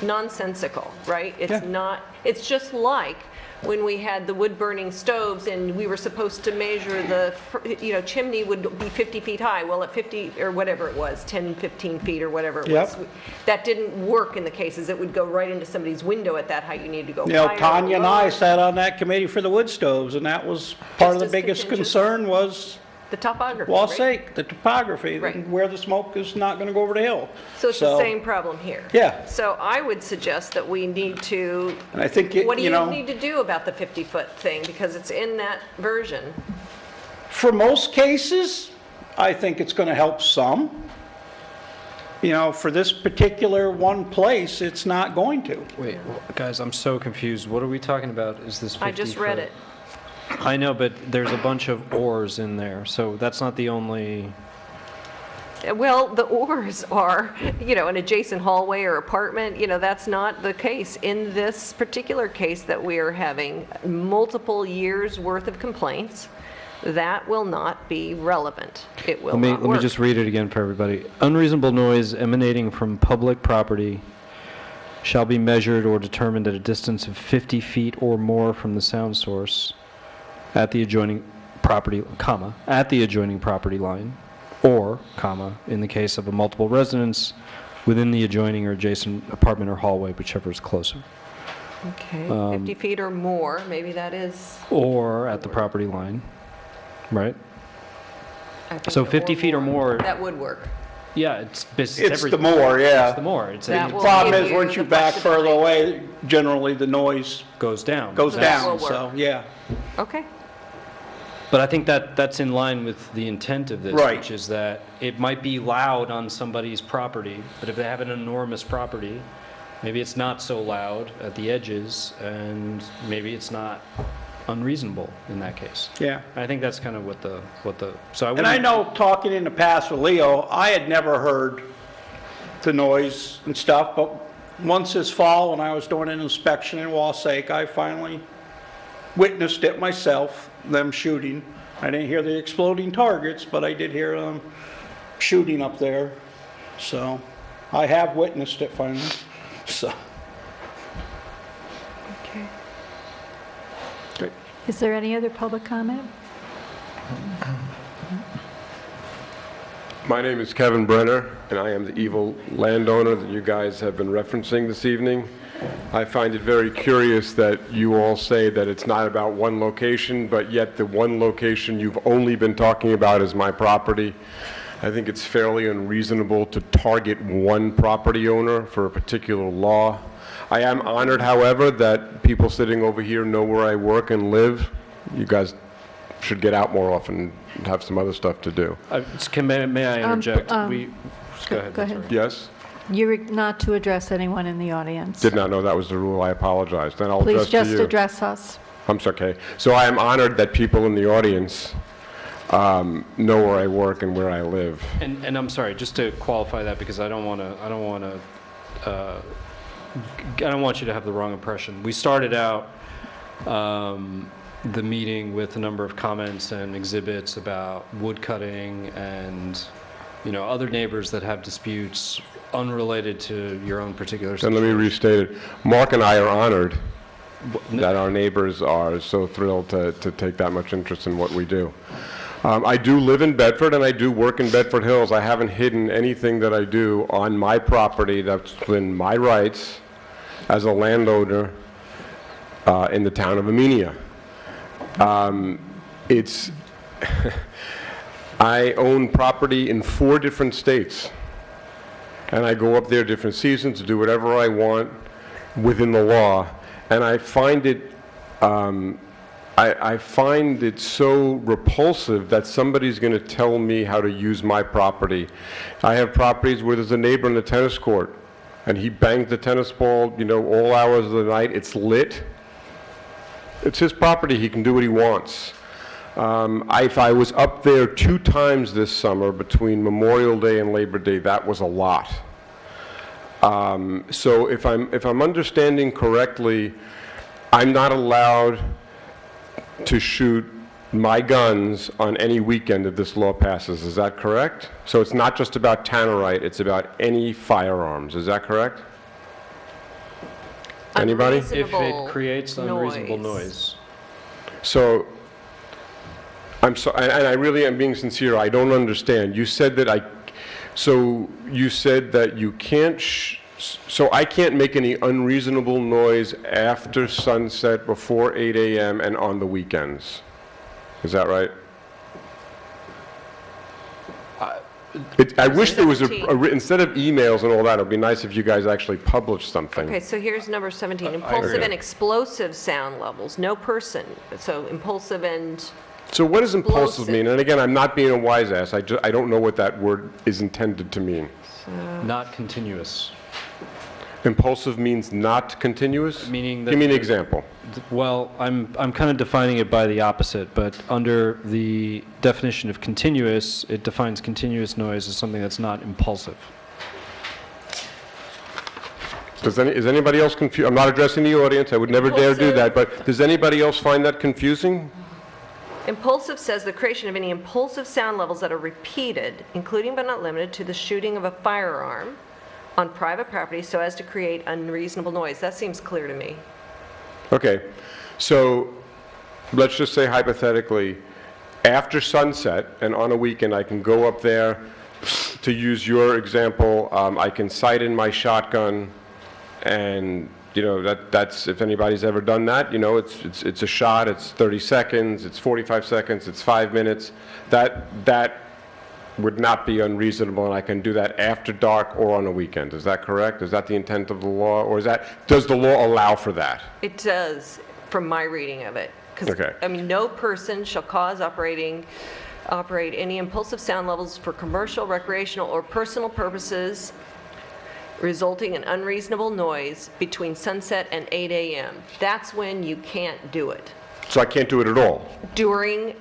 nonsensical, right? It's not, it's just like when we had the wood-burning stoves and we were supposed to measure the, you know, chimney would be 50 feet high. Well, at 50, or whatever it was, 10, 15 feet or whatever it was, that didn't work in the cases. It would go right into somebody's window at that height. You need to go higher. You know, Tanya and I sat on that committee for the wood stoves, and that was part of the biggest concern was the topography, Wassaic, right? the topography, Right. and where the smoke is not going to go over the hill. So it's the same problem here. Yeah. So I would suggest that we need to, And I think, what do you you know, need to do about the 50-foot thing? Because it's in that version. for most cases, I think it's going to help some. You know, for this particular one place, it's not going to. Wait, guys, I'm so confused. What are we talking about? Is this 50 I just read foot? it. I know, but there's a bunch of ors in there, so that's not the only... Well, the ors are, you know, an adjacent hallway or apartment, you know, that's not the case. In this particular case that we are having multiple years' worth of complaints, that will not be relevant. It will not work. Let me just read it again for everybody. Unreasonable noise emanating from public property shall be measured or determined at a distance of 50 feet or more from the sound source at the adjoining property, comma, at the adjoining property line, or, comma, in the case of a multiple residence, within the adjoining or adjacent apartment or hallway, whichever is closer. Okay, 50 feet or more, maybe that is. Or at the property line, right? I think So the 50 feet or more, That would work. yeah, it's It's everything. the more, yeah. It's the more. It's That The will problem give is, you once the you back further flexibility. away, generally the noise goes down. goes So that down, will so, work. yeah. Okay. But I think that that's in line with the intent of this, Right. which is that it might be loud on somebody's property, but if they have an enormous property, maybe it's not so loud at the edges, and maybe it's not unreasonable in that case. Yeah. I think that's kind of so I And I wouldn't, know, talking in the past with Leo, I had never heard the noise and stuff, but once this fall, when I was doing an inspection in Wausau, I finally witnessed it myself, them shooting. I didn't hear the exploding targets, but I did hear them shooting up there. So I have witnessed it finally, so. Okay. Great. Is there any other public comment? My name is Kevin Brenner, and I am the evil landowner that you guys have been referencing this evening. I find it very curious that you all say that it's not about one location, but yet the one location you've only been talking about is my property. I think it's fairly unreasonable to target one property owner for a particular law. I am honored, however, that people sitting over here know where I work and live. You guys should get out more often and have some other stuff to do. may I interject? Go ahead. Go ahead. sorry. Yes? You're not to address anyone in the audience. Did not know that was the rule. I apologize. Then I'll Please address to you. just address us. I'm sorry, okay. So I am honored that people in the audience know where I work and where I live. And I'm sorry, just to qualify that, because I don't want you to have the wrong impression. We started out the meeting with a number of comments and exhibits about wood cutting and, other neighbors that have disputes unrelated to your own particular Then let me situation. restate it. Mark and I are honored that our neighbors are so thrilled to take that much interest in what we do. I do live in Bedford and I do work in Bedford Hills. I haven't hidden anything that I do on my property. That's within my rights as a landowner in the town of Amenia. I own property in 4 different states, and I go up there different seasons to do whatever I want within the law, and I find it I find it so repulsive that somebody's going to tell me how to use my property. I have properties where there's a neighbor in the tennis court, and he bangs the tennis ball, all hours of the night. It's lit. It's his property. He can do what he wants. If I was up there 2 times this summer between Memorial Day and Labor Day, that was a lot. So if I'm understanding correctly, I'm not allowed to shoot my guns on any weekend if this law passes. Is that correct? So it's not just about tannerite, it's about any firearms. Is that correct? Anybody? If it creates unreasonable noise. So, I'm sorry, and I really am being sincere, I don't understand. You said that you can't, so I can't make any unreasonable noise after sunset, before 8 a.m. and on the weekends. Is that right? I wish there was instead of emails and all that, it would be nice if you guys actually published something. Okay, so here's number 17, impulsive and explosive sound levels, no person. So impulsive and So what does impulsive explosive. mean? And again, I'm not being a wise ass. I don't know what that word is intended to mean. Not continuous. Impulsive means not continuous? Meaning that... Give me an example. Well, I'm kind of defining it by the opposite, but under the definition of continuous, it defines continuous noise as something that's not impulsive. Is anybody else confused? I'm not addressing the audience. I would never dare do that, but does anybody else find that confusing? impulsive says the creation of any impulsive sound levels that are repeated, including but not limited to the shooting of a firearm on private property so as to create unreasonable noise. That seems clear to me. Okay, so let's just say hypothetically, after sunset and on a weekend, I can go up there, to use your example, I can sight in my shotgun, and, you know, that's, if anybody's ever done that, you know, it's a shot, it's 30 seconds, it's 45 seconds, it's 5 minutes. That would not be unreasonable, and I can do that after dark or on a weekend. Is that correct? Is that the intent of the law, or does the law allow for that? It does, from my reading of it. 'Cause, Okay. I mean, no person shall cause operate any impulsive sound levels for commercial, recreational, or personal purposes resulting in unreasonable noise between sunset and 8 a.m. That's when you can't do it. So I can't do it at all? During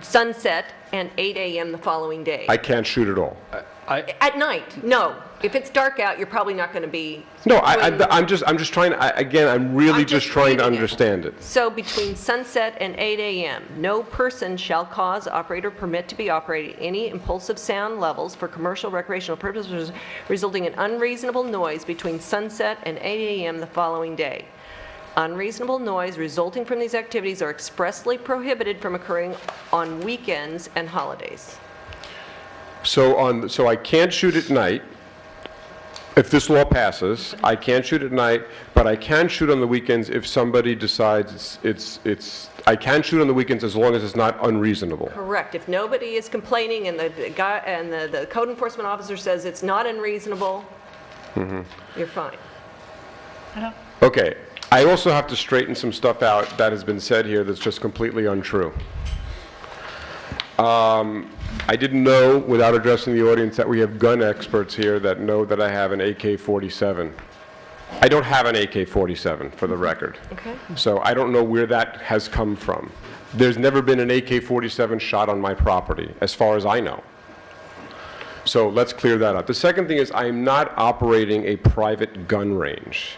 sunset and 8 a.m. the following day. I can't shoot at all? At night, no. If it's dark out, you're probably not going to be. No, I'm just trying to, again, I'm really just trying to understand it. So between sunset and 8 a.m., no person shall cause, operate, or permit to be operating any impulsive sound levels for commercial, recreational purposes resulting in unreasonable noise between sunset and 8 a.m. the following day. Unreasonable noise resulting from these activities are expressly prohibited from occurring on weekends and holidays. So I can't shoot at night. If this law passes, I can't shoot at night, but I can shoot on the weekends if somebody decides I can shoot on the weekends as long as it's not unreasonable. Correct. If nobody is complaining and the code enforcement officer says it's not unreasonable, you're fine. Okay. I also have to straighten some stuff out that has been said here that's just completely untrue. I didn't know, without addressing the audience, that we have gun experts here that know that I have an AK-47. I don't have an AK-47, for the record. Okay. So I don't know where that has come from. There's never been an AK-47 shot on my property, as far as I know. So let's clear that up. The second thing is I'm not operating a private gun range.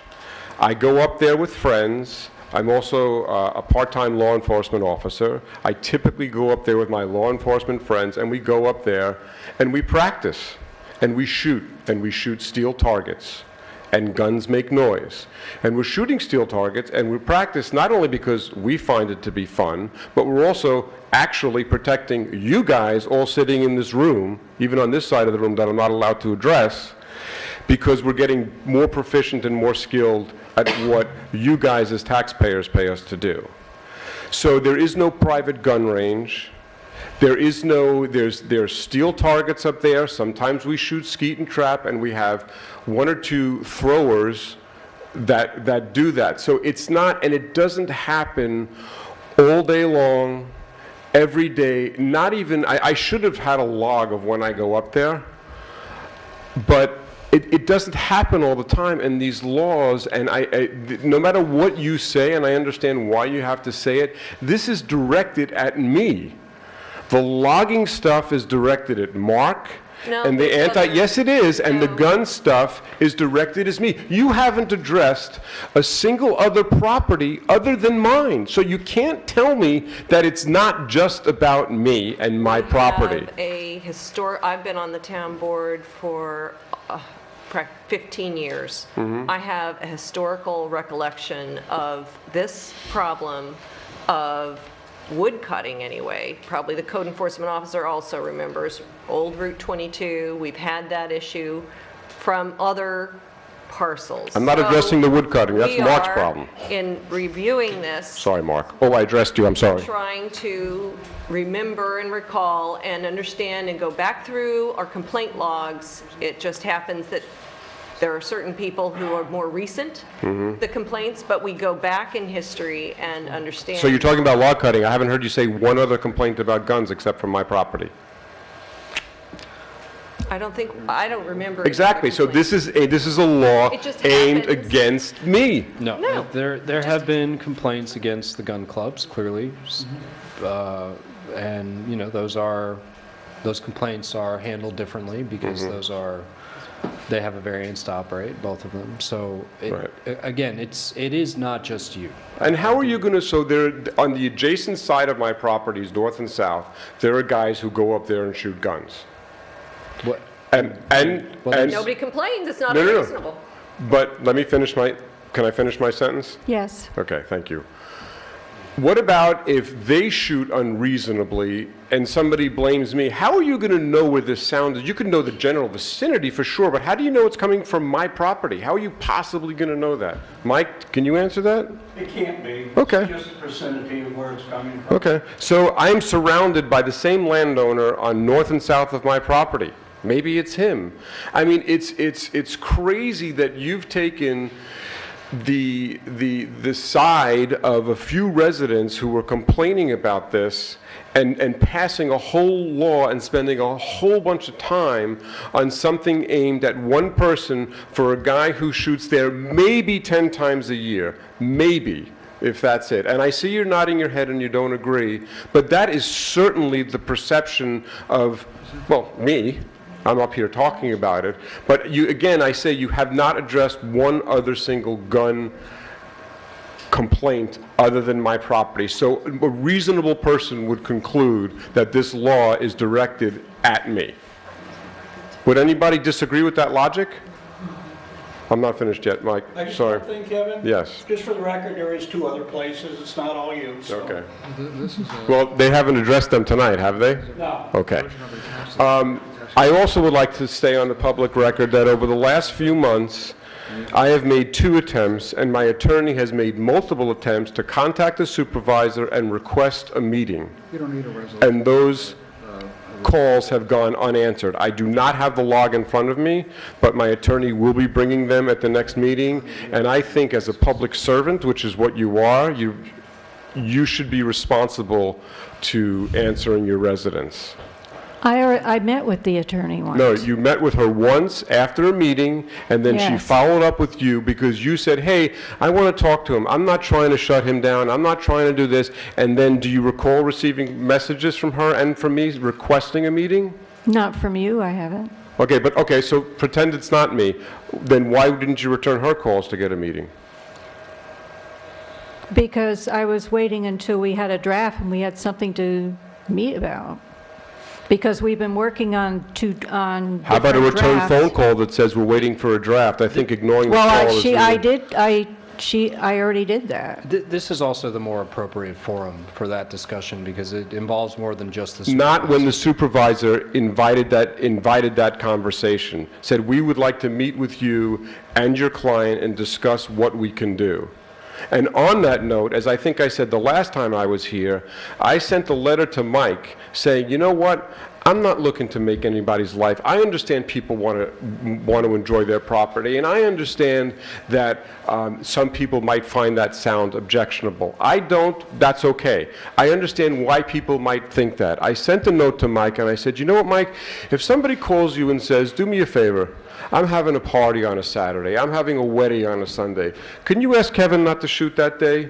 I go up there with friends. I'm also a part-time law enforcement officer. I typically go up there with my law enforcement friends, and we go up there and we practice and we shoot steel targets, and guns make noise. And we're shooting steel targets and we practice not only because we find it to be fun, but we're also actually protecting you guys all sitting in this room, even on this side of the room that I'm not allowed to address, because we're getting more proficient and more skilled at what you guys as taxpayers pay us to do. So there is no private gun range. There's steel targets up there. Sometimes we shoot skeet and trap, and we have 1 or 2 throwers that do that. So it's not, and it doesn't happen all day long, every day, not even, I should have had a log of when I go up there, but it doesn't happen all the time, and these laws, and no matter what you say, and I understand why you have to say it, this is directed at me. The logging stuff is directed at Mark, No, and the yes it is, and the gun stuff is directed at me. You haven't addressed a single other property other than mine, so you can't tell me that it's not just about me and my property. I've been on the town board for 15 years. I have a historical recollection of this problem of wood cutting anyway. Probably the code enforcement officer also remembers old Route 22. We've had that issue from other parcels. I'm not addressing the wood cutting. That's Mark's problem. In reviewing this, Sorry, Mark. Oh, I addressed you. I'm sorry. trying to remember and recall and understand and go back through our complaint logs. It just happens that there are certain people who are more recent, the complaints, but we go back in history and understand. So you're talking about log cutting. I haven't heard you say one other complaint about guns except from my property. I don't remember. Exactly. So this is a law It just aimed happens. against me. No. There have been complaints against the gun clubs, clearly. And, you know, those complaints are handled differently because they have a variance to operate, both of them. So, again, it is not just you. And how are you going to, so there, on the adjacent side of my properties, north and south, there are guys who go up there and shoot guns. What? And Nobody complains, it's not No, no, no. unreasonable. But let me finish can I finish my sentence? Yes. Okay, thank you. What about if they shoot unreasonably and somebody blames me? How are you going to know where this sound is? You can know the general vicinity for sure, but how do you know it's coming from my property? How are you possibly going to know that? Mike, can you answer that? It can't be. Okay. It's just the vicinity of where it's coming from. Okay, so I'm surrounded by the same landowner on north and south of my property. Maybe it's him. I mean, it's crazy that you've taken the side of a few residents who were complaining about this and passing a whole law and spending a whole bunch of time on something aimed at one person for a guy who shoots there maybe 10 times a year, maybe, if that's it. And I see you're nodding your head and you don't agree, but that is certainly the perception of, well, me. I'm up here talking about it, but you, again, I say you have not addressed one other single gun complaint other than my property. So a reasonable person would conclude that this law is directed at me. Would anybody disagree with that logic? I'm not finished yet, Mike. I just Sorry. one thing, Kevin. Yes. Just for the record, there is 2 other places. It's not all you. So. Okay. This is Well, they haven't addressed them tonight, have they? No. Okay. I also would like to stay on the public record that over the last few months, I have made 2 attempts, and my attorney has made multiple attempts to contact the supervisor and request a meeting. You don't need a resolution. And those calls have gone unanswered. I do not have the log in front of me, but my attorney will be bringing them at the next meeting. And I think as a public servant, which is what you are, you should be responsible to answering your residents. I met with the attorney once. No, you met with her once after a meeting, and then she Yes. followed up with you because you said, hey, I want to talk to him. I'm not trying to shut him down. I'm not trying to do this. And then do you recall receiving messages from her and from me requesting a meeting? Not from you, I haven't. Okay, so pretend it's not me. Then why didn't you return her calls to get a meeting? Because I was waiting until we had a draft and we had something to meet about. Because we've been working on How about a different return drafts. phone call that says we're waiting for a draft? I think ignoring the Well, call is I already did that. This is also the more appropriate forum for that discussion because it involves more than just the Not when the supervisor invited that conversation, said, we would like to meet with you and your client and discuss what we can do. And on that note, as I think I said the last time I was here, I sent a letter to Mike saying, you know what, I'm not looking to make anybody's life. I understand people want to enjoy their property, and I understand that some people might find that sound objectionable. I don't, that's okay. I understand why people might think that. I sent a note to Mike and I said, you know what, Mike, if somebody calls you and says, do me a favor, I'm having a party on a Saturday, I'm having a wedding on a Sunday, can you ask Kevin not to shoot that day?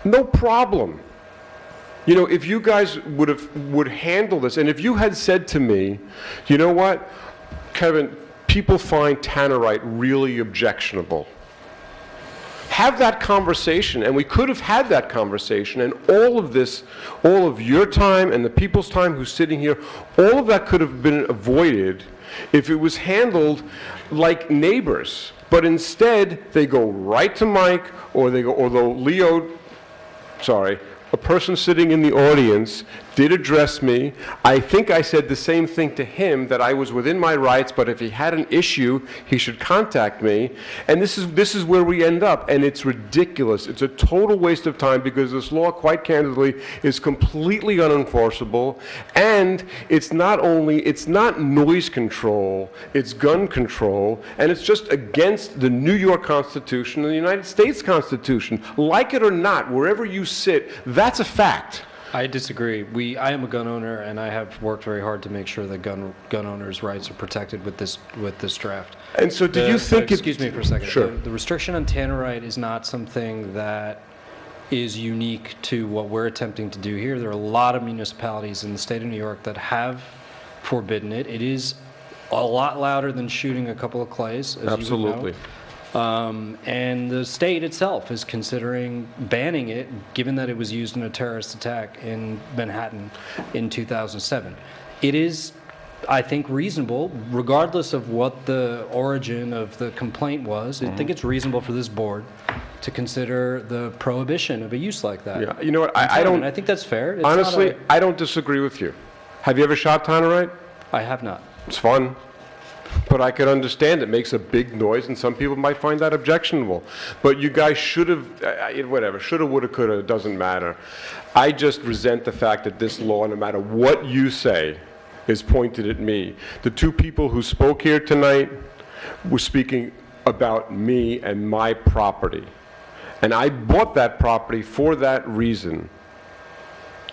No problem. You know, if you guys would handle this, and if you had said to me, you know what, Kevin, people find tannerite really objectionable. Have that conversation, and we could have had that conversation, and all of this, all of your time and the people's time who's sitting here, all of that could have been avoided if it was handled like neighbors. But instead, they go right to Mike, or they go, although a person sitting in the audience did address me. I think I said the same thing to him, that I was within my rights, but if he had an issue, he should contact me. And this is where we end up, and it's ridiculous. It's a total waste of time because this law, quite candidly, is completely unenforceable, and it's not noise control, it's gun control, and it's just against the New York Constitution and the United States Constitution. Like it or not, wherever you sit, that's a fact. I disagree. I am a gun owner, and I have worked very hard to make sure that gun owners' rights are protected with this draft. And so, do you think? Excuse me for a second. Sure. The restriction on tannerite is not something that is unique to what we're attempting to do here. There are a lot of municipalities in the state of New York that have forbidden it. It is a lot louder than shooting a couple of clays, as Absolutely. you would know. And the state itself is considering banning it, given that it was used in a terrorist attack in Manhattan in 2007. It is I think, reasonable, regardless of what the origin of the complaint was. I think it's reasonable for this board to consider the prohibition of a use like that. Yeah, you know what, I don't... And I think that's fair. It's not Honestly, I don't disagree with you. Have you ever shot tannerite? I have not. It's fun. But I could understand it makes a big noise, and some people might find that objectionable. But you guys should have, whatever, shoulda, woulda, coulda, it doesn't matter. I just resent the fact that this law, no matter what you say, is pointed at me. The two people who spoke here tonight were speaking about me and my property. And I bought that property for that reason.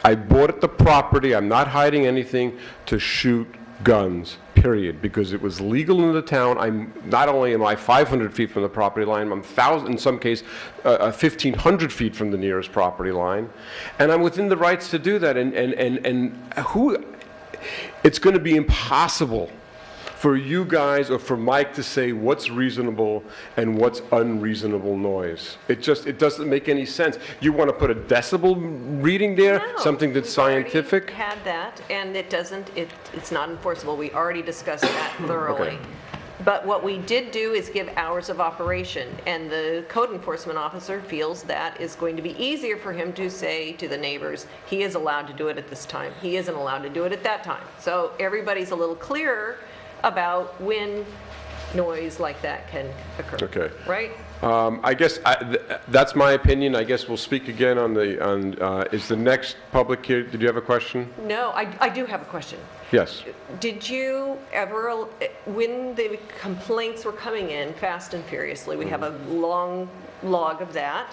I bought the property, I'm not hiding anything, to shoot guns, period, because it was legal in the town. I'm not only am I 500 feet from the property line, I'm in some case 1,500 feet from the nearest property line, and I'm within the rights to do that. And who? It's going to be impossible for you guys or for Mike to say what's reasonable and what's unreasonable noise. It doesn't make any sense. You want to put a decibel reading there, No, something that's scientific? We've already had that, and it's not enforceable. We already discussed that thoroughly. Okay. But what we did do is give hours of operation, and the code enforcement officer feels that is going to be easier for him to say to the neighbors, he is allowed to do it at this time. He isn't allowed to do it at that time. So everybody's a little clearer about when noise like that can occur. Okay. Right? I guess that's my opinion. I guess we'll speak again is the next public here, did you have a question? No, I do have a question. Yes. Did you ever, when the complaints were coming in fast and furiously, we have a long log of that,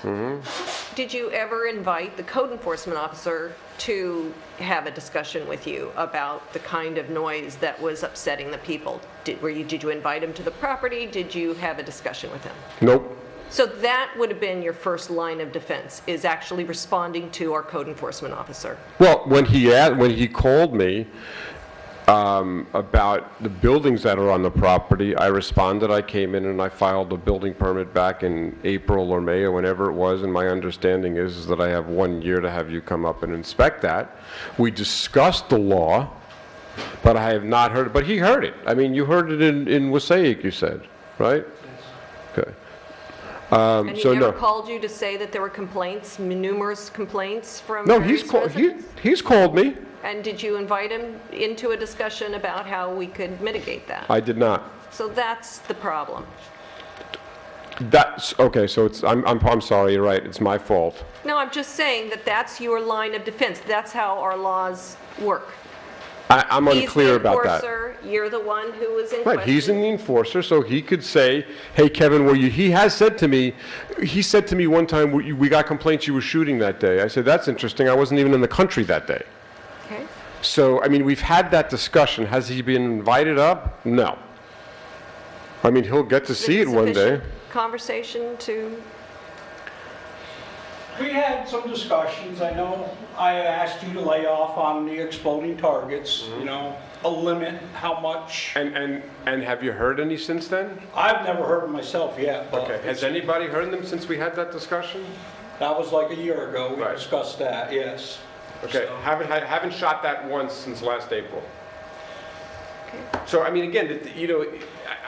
did you ever invite the code enforcement officer to have a discussion with you about the kind of noise that was upsetting the people? Did you invite him to the property? Did you have a discussion with him? Nope. So that would have been your first line of defense, is actually responding to our code enforcement officer. Well, when he called me about the buildings that are on the property, I responded. I came in and I filed a building permit back in April or May or whenever it was, and my understanding is that I have 1 year to have you come up and inspect that. We discussed the law, but I have not heard it. But he heard it. I mean, you heard it in Wassaic, you said, right? Yes. Okay. And he so never no. called you to say that there were complaints, numerous complaints from No, various residents? he's called me. And did you invite him into a discussion about how we could mitigate that? I did not. So that's the problem. That's okay. So I'm sorry. You're right. It's my fault. No, I'm just saying that that's your line of defense. That's how our laws work. I'm unclear about that. He's the enforcer, you're the one who was in Right, question. he's the enforcer, so he could say, hey, Kevin, he said to me one time, we got complaints you were shooting that day. I said, that's interesting, I wasn't even in the country that day. Okay. So, I mean, we've had that discussion. Has he been invited up? No. I mean, he'll get to see it one day. Sufficient conversation to... We had some discussions. I know I asked you to lay off on the exploding targets, you know, a limit, how much. And have you heard any since then? I've never heard them myself yet, but Okay, has anybody heard them since we had that discussion? that was like a year ago. We Right. discussed that, yes. Okay, haven't shot that once since last April. So, I mean, again, you know,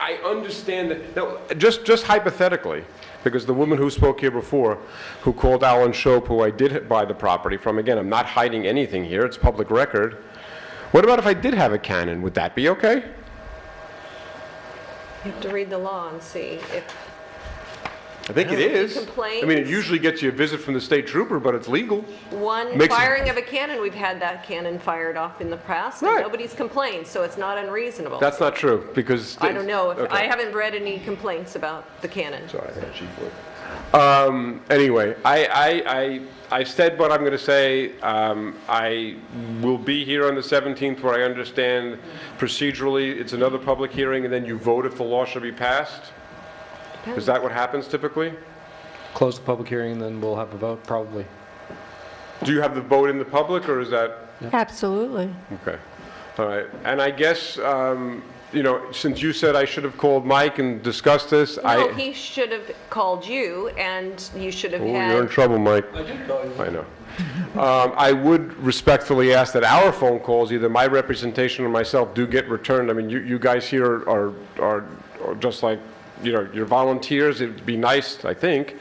I understand that, now, just hypothetically, because the woman who spoke here before, who called Alan Shope, who I did buy the property from, again, I'm not hiding anything here, it's public record. What about if I did have a cannon? Would that be okay? You have to read the law and see if... I think it is. Complaints? I mean, it usually gets you a visit from the state trooper, but it's legal. One Makes it- firing of a cannon, we've had that cannon fired off in the past, and Right. nobody's complained, so it's not unreasonable. That's not true, because... I don't know, if Okay. I haven't read any complaints about the cannon. Sorry, I had Chief Wood. Anyway, I said what I'm going to say. I will be here on the 17th, where I understand procedurally it's another public hearing, and then you vote if the law should be passed? Is that what happens typically? Close the public hearing, and then we'll have a vote, probably. Do you have the vote in the public, or is that? Absolutely. Okay. All right. And I guess you know, since you said I should have called Mike and discussed this, No, he should have called you, and you should have Oh, had... you're in trouble, Mike. I did call you. I know. I would respectfully ask that our phone calls, either my representation or myself, do get returned. I mean, you guys here are just like, you know, you're volunteers. It'd be nice, I think,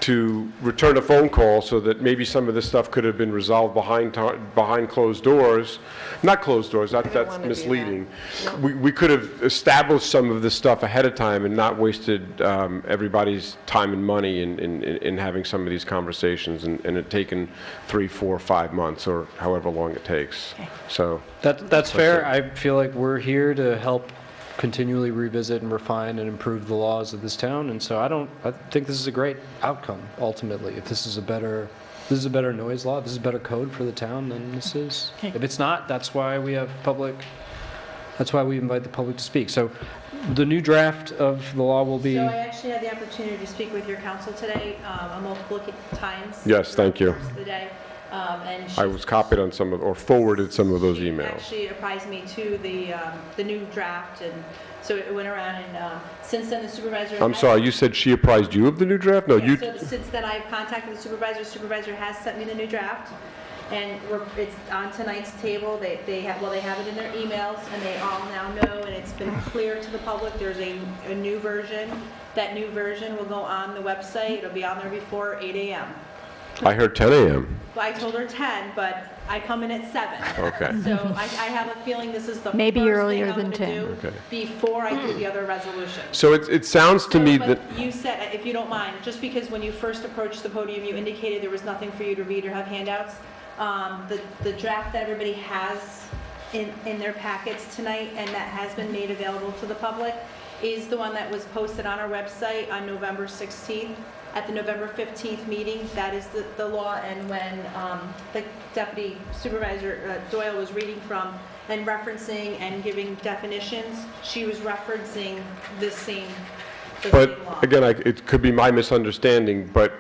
to return a phone call so that maybe some of this stuff could have been resolved behind closed doors. Not closed doors, that's misleading. We could have established some of this stuff ahead of time and not wasted everybody's time and money in having some of these conversations, and it taken 3, 4, 5 months, or however long it takes. So That's fair. I feel like we're here to help continually revisit and refine and improve the laws of this town, and so I think this is a great outcome ultimately. If this is a better noise law, this is a better code for the town than this is. If it's not, that's why we have that's why we invite the public to speak. So the new draft of the law will be... So I actually had the opportunity to speak with your counsel today a multiple times. Yes, thank you. throughout the course of the day. And I was copied on some of, or forwarded some of those she emails. actually apprised me to the new draft, and so it went around, and since then the supervisor... I'm sorry, you said she apprised you of the new draft? No, you... So since then I've contacted the supervisor has sent me the new draft, and it's on tonight's table. They have it in their emails, and they all now know, and it's been clear to the public, there's a new version. That new version will go on the website. It'll be on there before 8 a.m. I heard 10 a.m. Well, I told her 10, but I come in at 7. Okay. So I have a feeling this is the Maybe first earlier thing I'm than gonna 10. do Okay. before I do the other resolution. So it sounds to me that... But you said, if you don't mind, just because when you first approached the podium, you indicated there was nothing for you to read or have handouts. The draft that everybody has in their packets tonight, and that has been made available to the public, is the one that was posted on our website on November 16th. At the November 15th meeting, that is the law, and when the Deputy Supervisor Doyle was reading from and referencing and giving definitions, she was referencing the same law. But again, it could be my misunderstanding, but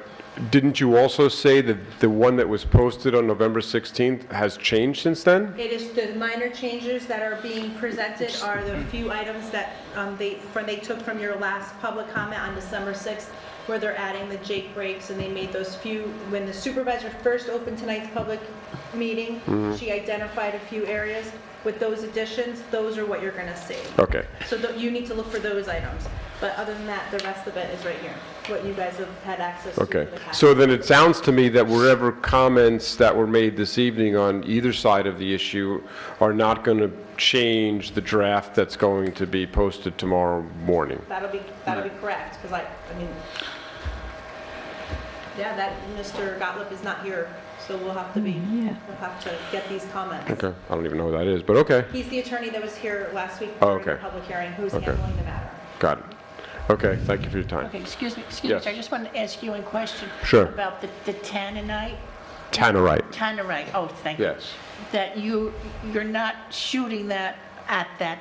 didn't you also say that the one that was posted on November 16th has changed since then? It is the minor changes that are being presented are the few items that they took from your last public comment on December 6th, where they're adding the Jake breaks, and they made those few, when the supervisor first opened tonight's public meeting, she identified a few areas. With those additions, those are what you're gonna see. Okay. So you need to look for those items. But other than that, the rest of it is right here, what you guys have had access to. Okay. for the past. So then it sounds to me that wherever comments that were made this evening on either side of the issue are not going to change the draft that's going to be posted tomorrow morning. That'll be correct, because I mean, yeah, that Mr. Gottlieb is not here, so we'll have to get these comments. Okay. I don't even know who that is, but okay. He's the attorney that was here last week Oh, during the okay. public hearing, who's Okay. handling the matter. Got it. Okay. Thank you for your time. Okay, excuse me, Yes. sir, I just wanted to ask you a question. Sure. About the tannerite. Tannerite. Tannerite, oh, thank you. Yes. That you're not shooting that at that,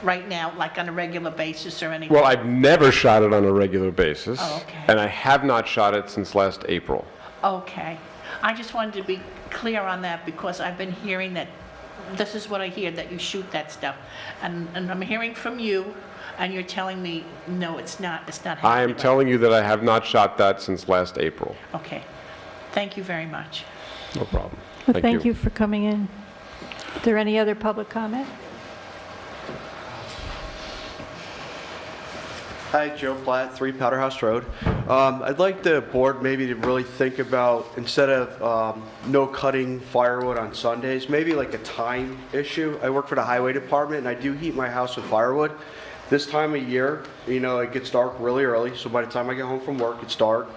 right now, like on a regular basis or anything? Well, I've never shot it on a regular basis. Oh, okay. And I have not shot it since last April. Okay. I just wanted to be clear on that because I've been hearing that, this is what I hear, that you shoot that stuff. And I'm hearing from you, and you're telling me, no, it's not happening. I am telling you that I have not shot that since last April. Okay. Thank you very much. No problem. Well, thank you for coming in. Is there any other public comment? Hi, Joe Platt, 3 Powderhouse Road. I'd like the board maybe to really think about, instead of no cutting firewood on Sundays, maybe like a time issue. I work for the highway department, and I do heat my house with firewood. This time of year, you know, it gets dark really early, so by the time I get home from work, it's dark.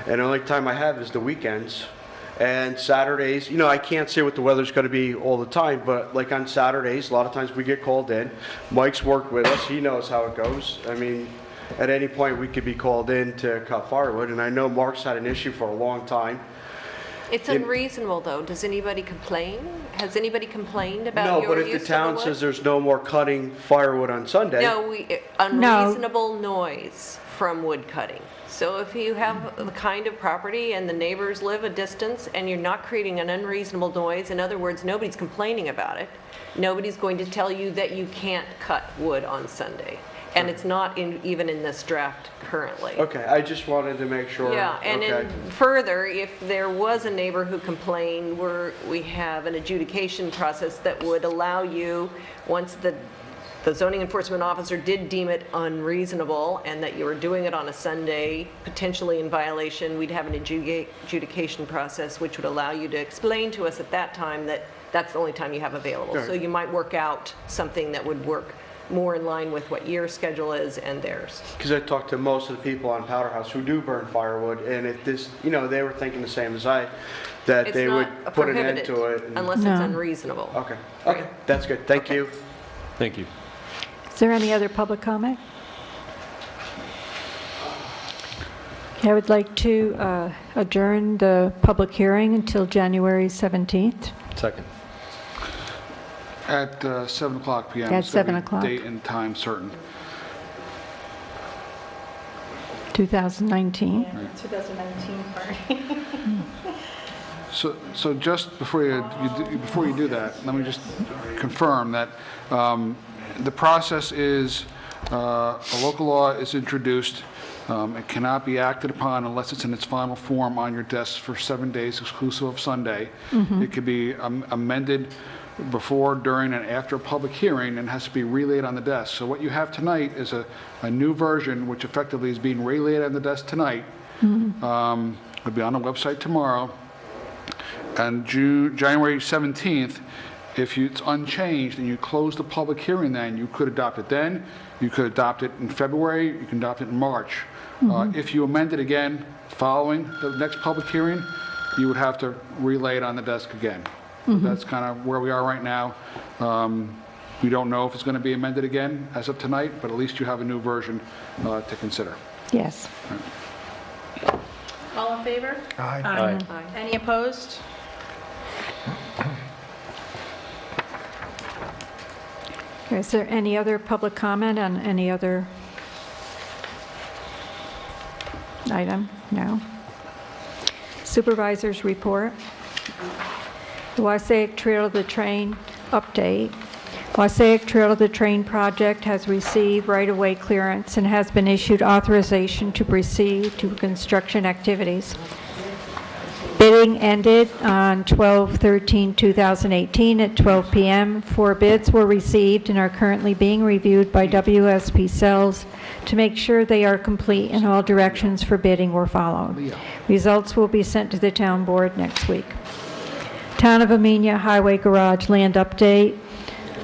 And the only time I have is the weekends. And Saturdays, you know, I can't say what the weather's going to be all the time, but like on Saturdays, a lot of times we get called in. Mike's worked with us. He knows how it goes. I mean, at any point we could be called in to cut firewood, and I know Mark's had an issue for a long time. It's unreasonable, though. Does anybody complain? Has anybody complained about your use No, of but if the town wood? says there's no more cutting firewood on Sunday. No, unreasonable noise from wood cutting. So if you have the kind of property and the neighbors live a distance and you're not creating an unreasonable noise, in other words, nobody's complaining about it, nobody's going to tell you that you can't cut wood on Sunday. And it's not even in this draft currently. Okay, I just wanted to make sure. Yeah, and Okay. then further, if there was a neighbor who complained, we have an adjudication process that would allow you, once the zoning enforcement officer did deem it unreasonable and that you were doing it on a Sunday, potentially in violation, we'd have an adjudication process which would allow you to explain to us at that time that that's the only time you have available. Sure. So you might work out something that would work more in line with what your schedule is and theirs. Because I talked to most of the people on Powder House who do burn firewood, and if this, they were thinking the same as I, that It's they would not put an end prohibited to it. unless it's No. unreasonable. Okay, okay, that's good, thank you. Thank you. Is there any other public comment? Okay, I would like to adjourn the public hearing until January 17th. Second. At 7 o'clock PM. At It's gonna 7 be o'clock. Date and time certain. 2019. 2019 party. So just before you do that, let me just confirm that the process is, a local law is introduced. It cannot be acted upon unless it's in its final form on your desk for 7 days exclusive of Sunday. It could be amended before, during, and after a public hearing and has to be relayed on the desk. So what you have tonight is a new version, which effectively is being relayed on the desk tonight. It'll be on the website tomorrow. And January 17th, if it's unchanged and you close the public hearing then, you could adopt it then, you could adopt it in February, you can adopt it in March. If you amend it again following the next public hearing, you would have to relay it on the desk again. So that's kind of where we are right now. We don't know if it's going to be amended again as of tonight, but at least you have a new version to consider. Yes. All in favor? Aye. Aye. Any opposed? Okay, is there any other public comment on any other item? No. Supervisors report. The Wassaic Trail of the Train update. Wassaic Trail of the Train project has received right-of-way clearance and has been issued authorization to proceed to construction activities. Bidding ended on 12/13/2018 at 12 p.m. 4 bids were received and are currently being reviewed by WSP Cells to make sure they are complete and all directions for bidding were followed. Results will be sent to the town board next week. Town of Amenia Highway Garage land update.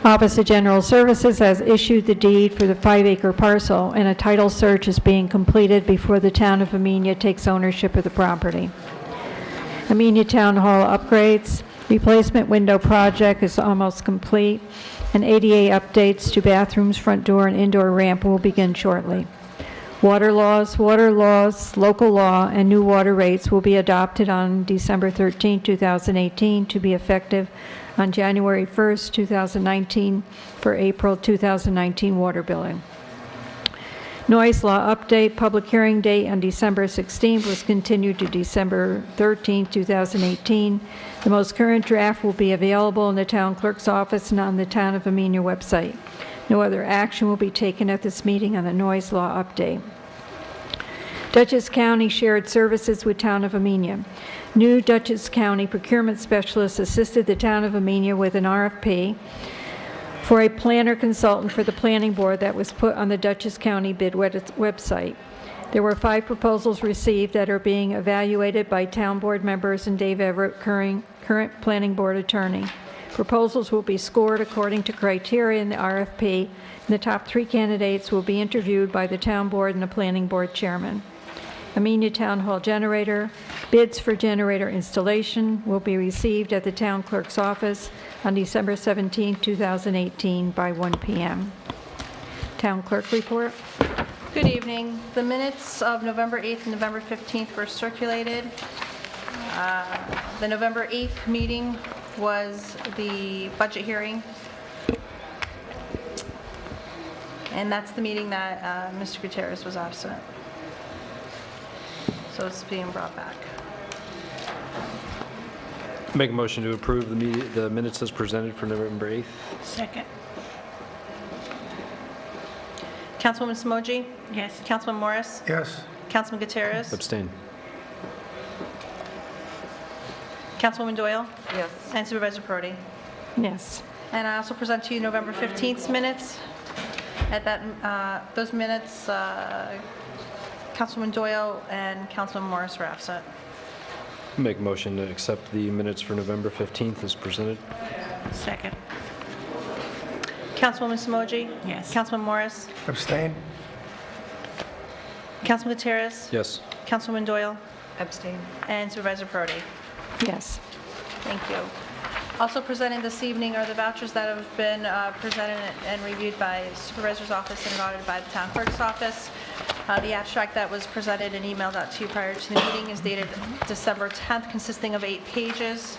Office of General Services has issued the deed for the 5-acre parcel, and a title search is being completed before the town of Amenia takes ownership of the property. Amenia Town Hall upgrades. Replacement window project is almost complete, and ADA updates to bathrooms, front door, and indoor ramp will begin shortly. Water laws, local law, and new water rates will be adopted on December 13, 2018, to be effective on January 1st, 2019, for April 2019 water billing. Noise law update, public hearing date on December 16th was continued to December 13, 2018. The most current draft will be available in the town clerk's office and on the Town of Amenia website. No other action will be taken at this meeting on the noise law update. Dutchess County shared services with Town of Amenia. New Dutchess County procurement specialist assisted the Town of Amenia with an RFP for a planner consultant for the planning board that was put on the Dutchess County bid website. There were 5 proposals received that are being evaluated by town board members and Dave Everett, current planning board attorney. Proposals will be scored according to criteria in the RFP, and the top 3 candidates will be interviewed by the town board and the planning board chairman. Amenia Town Hall generator. Bids for generator installation will be received at the town clerk's office on December 17, 2018 by 1 p.m. Town clerk report. Good evening. The minutes of November 8th and November 15th were circulated. The November 8th meeting was the budget hearing. And that's the meeting that Mr. Gutierrez was absent. those being brought back. Make a motion to approve the minutes as presented for November 8th. Second. Councilwoman Simoji? Yes. Councilman Morris? Yes. Councilman Gutierrez? Abstain. Councilwoman Doyle? Yes. And Supervisor Prodi? Yes. And I also present to you November 15th minutes. At that, those minutes, Councilwoman Doyle and Councilman Morris were absent. Make a motion to accept the minutes for November 15th as presented. Second. Councilwoman Simoji? Yes. Councilman Morris? Abstain? Councilman Gutierrez? Yes. Councilwoman Doyle? Abstain. And Supervisor Prodi? Yes. Thank you. Also presented this evening are the vouchers that have been presented and reviewed by Supervisor's Office and audited by the Town Clerk's Office. The abstract that was presented and emailed out to you prior to the meeting is dated December 10th, consisting of 8 pages.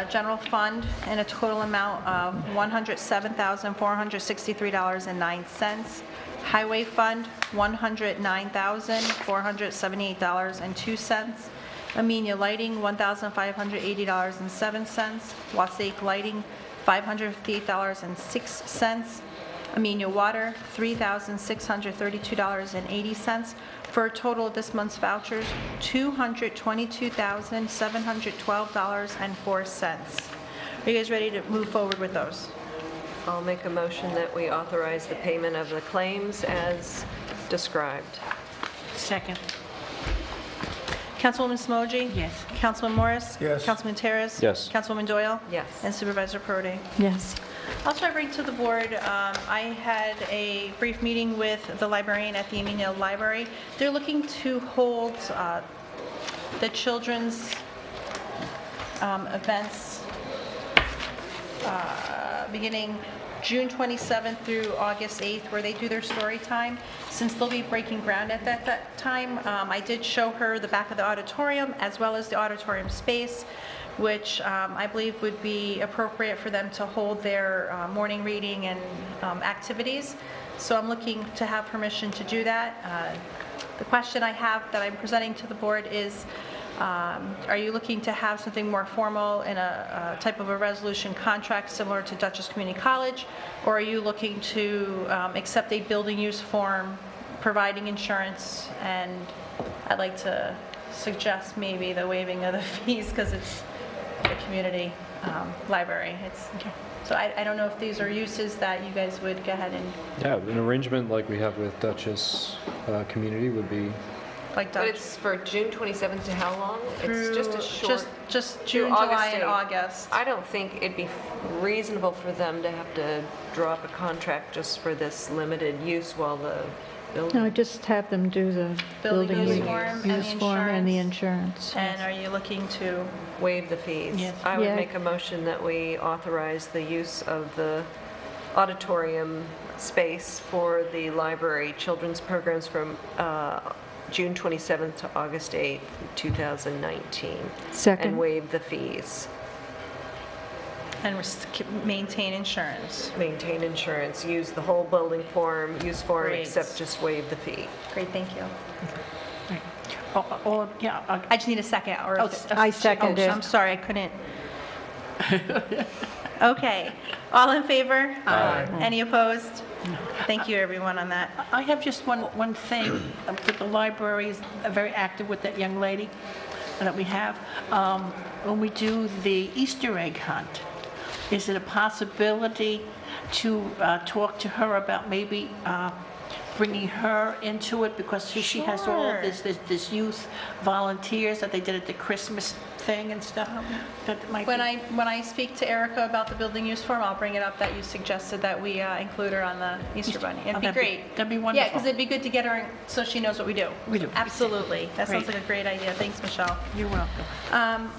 General fund in a total amount of $107,463.09. Highway fund, $109,478.02. Amenia Lighting, $1,580.07. Wassaic Lighting, $558.06. Amenia Water, $3,632.80, for a total of this month's vouchers, $222,712.04. Are you guys ready to move forward with those? I'll make a motion that we authorize the payment of the claims as described. Second. Councilwoman Simoji? Yes. Councilman Morris? Yes. Councilman Terrace? Yes. Councilwoman Doyle? Yes. And Supervisor Prodi? Yes. Also, I bring to the board, I had a brief meeting with the librarian at the Amenia Library. They're looking to hold the children's events beginning June 27th through August 8th, where they do their story time. Since they'll be breaking ground at that time, I did show her the back of the auditorium as well as the auditorium space, which I believe would be appropriate for them to hold their morning reading and activities. So I'm looking to have permission to do that. The question I have that I'm presenting to the board is, are you looking to have something more formal in a type of a resolution contract similar to Dutchess Community College, or are you looking to accept a building use form providing insurance? And I'd like to suggest maybe the waiving of the fees because it's a community library. So I don't know if these are uses that you guys would go ahead and, Yeah, an arrangement like we have with Dutchess Community would be, like, But it's for June 27th to how long? It's just a short... just through June, July, and 8th. August. I don't think it'd be reasonable for them to have to draw up a contract just for this limited use while the building... No, just have them do the Building building use use form and the use form and the insurance. insurance. And are you looking to, Waive the fees. Yes. I would Yeah. make a motion that we authorize the use of the auditorium space for the library children's programs from June 27th to August 8th, 2019. Second. And waive the fees. and maintain insurance? Maintain insurance, use the whole building form, use form, Great. except just waive the fee. Great, thank you. Or, yeah, I just need a second, or... I second it. I'm sorry, I couldn't. Okay, all in favor? Aye. Any opposed? Thank you, everyone, on that. I have just one thing, that the library is very active with that young lady that we have. When we do the Easter egg hunt, is it a possibility to talk to her about maybe bringing her into it, because she has all Sure. this youth volunteers that they did at the Christmas thing and stuff? That might When be- I speak to Erica about the building use form, I'll bring it up that you suggested that we include her on the Easter Bunny. It'd be that'd be- great. that'd be Yeah, wonderful. because it'd be good to get her in so she knows what we do. We do. Absolutely. That sounds Great. like a great idea. Thanks, Michelle. You're welcome.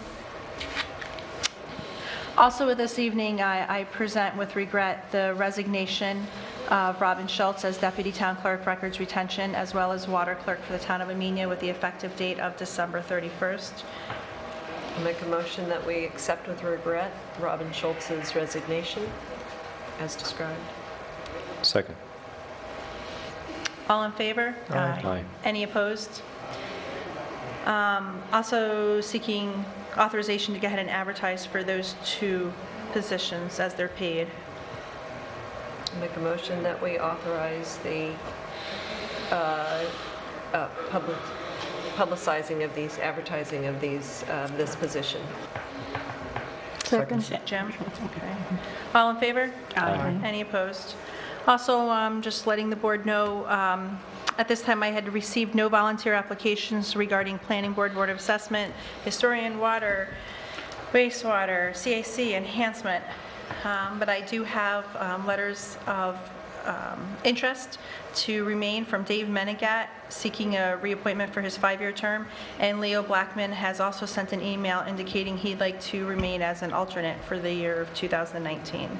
Also this evening, I present with regret the resignation of Robin Schultz as Deputy Town Clerk Records Retention, as well as Water Clerk for the Town of Amenia with the effective date of December 31st. I'll make a motion that we accept with regret Robin Schultz's resignation as described. second. All in favor? Aye. Any opposed? Also seeking authorization to go ahead and advertise for those 2 positions as they're paid. Make a motion that we authorize the publicizing of these, advertising of these, this position. Second. Jim? Okay. All in favor? Aye. Any opposed? Also, just letting the board know, at this time I had received no volunteer applications regarding Planning Board, Board of Assessment, Historian, Water, Wastewater, CAC, Enhancement. But I do have letters of interest to remain from Dave Menegat, seeking a reappointment for his 5-year term, and Leo Blackman has also sent an email indicating he'd like to remain as an alternate for the year of 2019.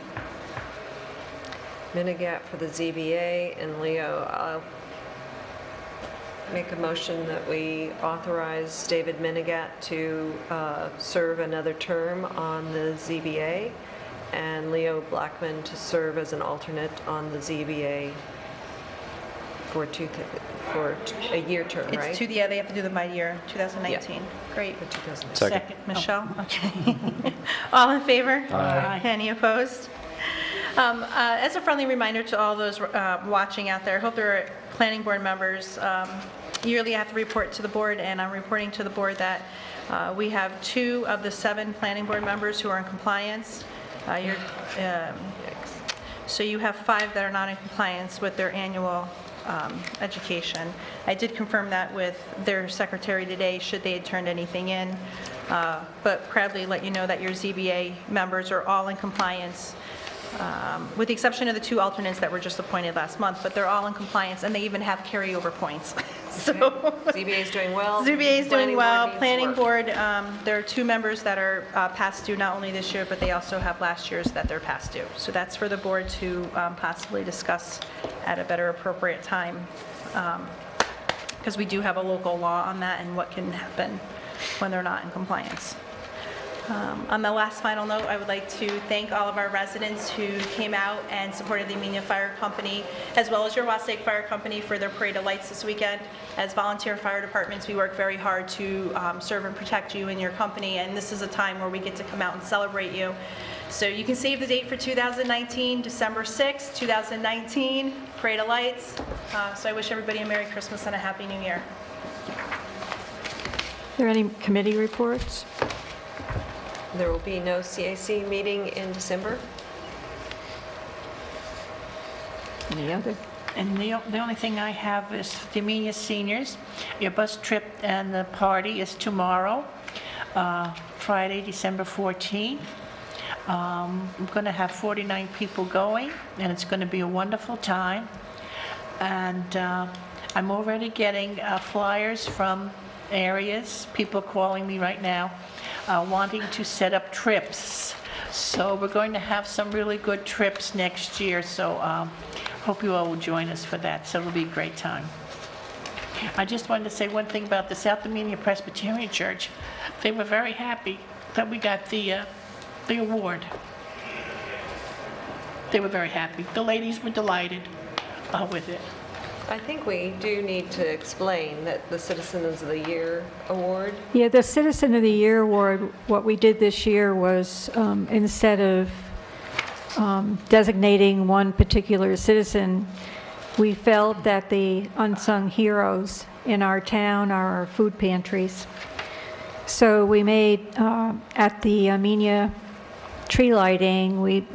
Menegat for the ZBA, and Leo, I'll make a motion that we authorize David Menegat to serve another term on the ZBA, and Leo Blackman to serve as an alternate on the ZBA for a year term, right? It's yeah, they have to do them by year, 2019. Yeah. Great. For 2019. Second. Michelle? Okay. All in favor? Aye. Any opposed? As a friendly reminder to all those watching out there, I hope there are planning board members. Yearly I have to report to the board, and I'm reporting to the board that we have 2 of the 7 planning board members who are in compliance. So you have 5 that are not in compliance with their annual education. I did confirm that with their secretary today, should they had turned anything in, but proudly let you know that your ZBA members are all in compliance, with the exception of the 2 alternates that were just appointed last month, but they're all in compliance, and they even have carryover points. So ZBA is doing well. ZBA is doing well. Planning work. board, there are 2 members that are past due, not only this year, but they also have last year's that they're past due. So that's for the board to possibly discuss at a better appropriate time, because we do have a local law on that and what can happen when they're not in compliance. On the last final note, I would like to thank all of our residents who came out and supported the Amenia Fire Company, as well as your Wassaic Fire Company for their Parade of Lights this weekend. As volunteer fire departments, we work very hard to serve and protect you and your company, and this is a time where we get to come out and celebrate you. So you can save the date for 2019, December 6th, 2019, Parade of Lights. So I wish everybody a Merry Christmas and a Happy New Year. Are there any committee reports? There will be no CAC meeting in December. Any other? And the only thing I have is the Amenia seniors. Your bus trip and the party is tomorrow, Friday, December 14th. I'm going to have 49 people going, and it's going to be a wonderful time. And I'm already getting flyers from areas, people calling me right now, wanting to set up trips. So we're going to have some really good trips next year, so hope you all will join us for that. So it'll be a great time. I just wanted to say one thing about the South Amenia Presbyterian Church. They were very happy that we got the award. They were very happy. The ladies were delighted with it. I think we do need to explain that the Citizens of the Year Award. Yeah, the Citizen of the Year Award, what we did this year was instead of designating one particular citizen, we felt that the unsung heroes in our town are our food pantries. So we made, at the Amenia tree lighting, we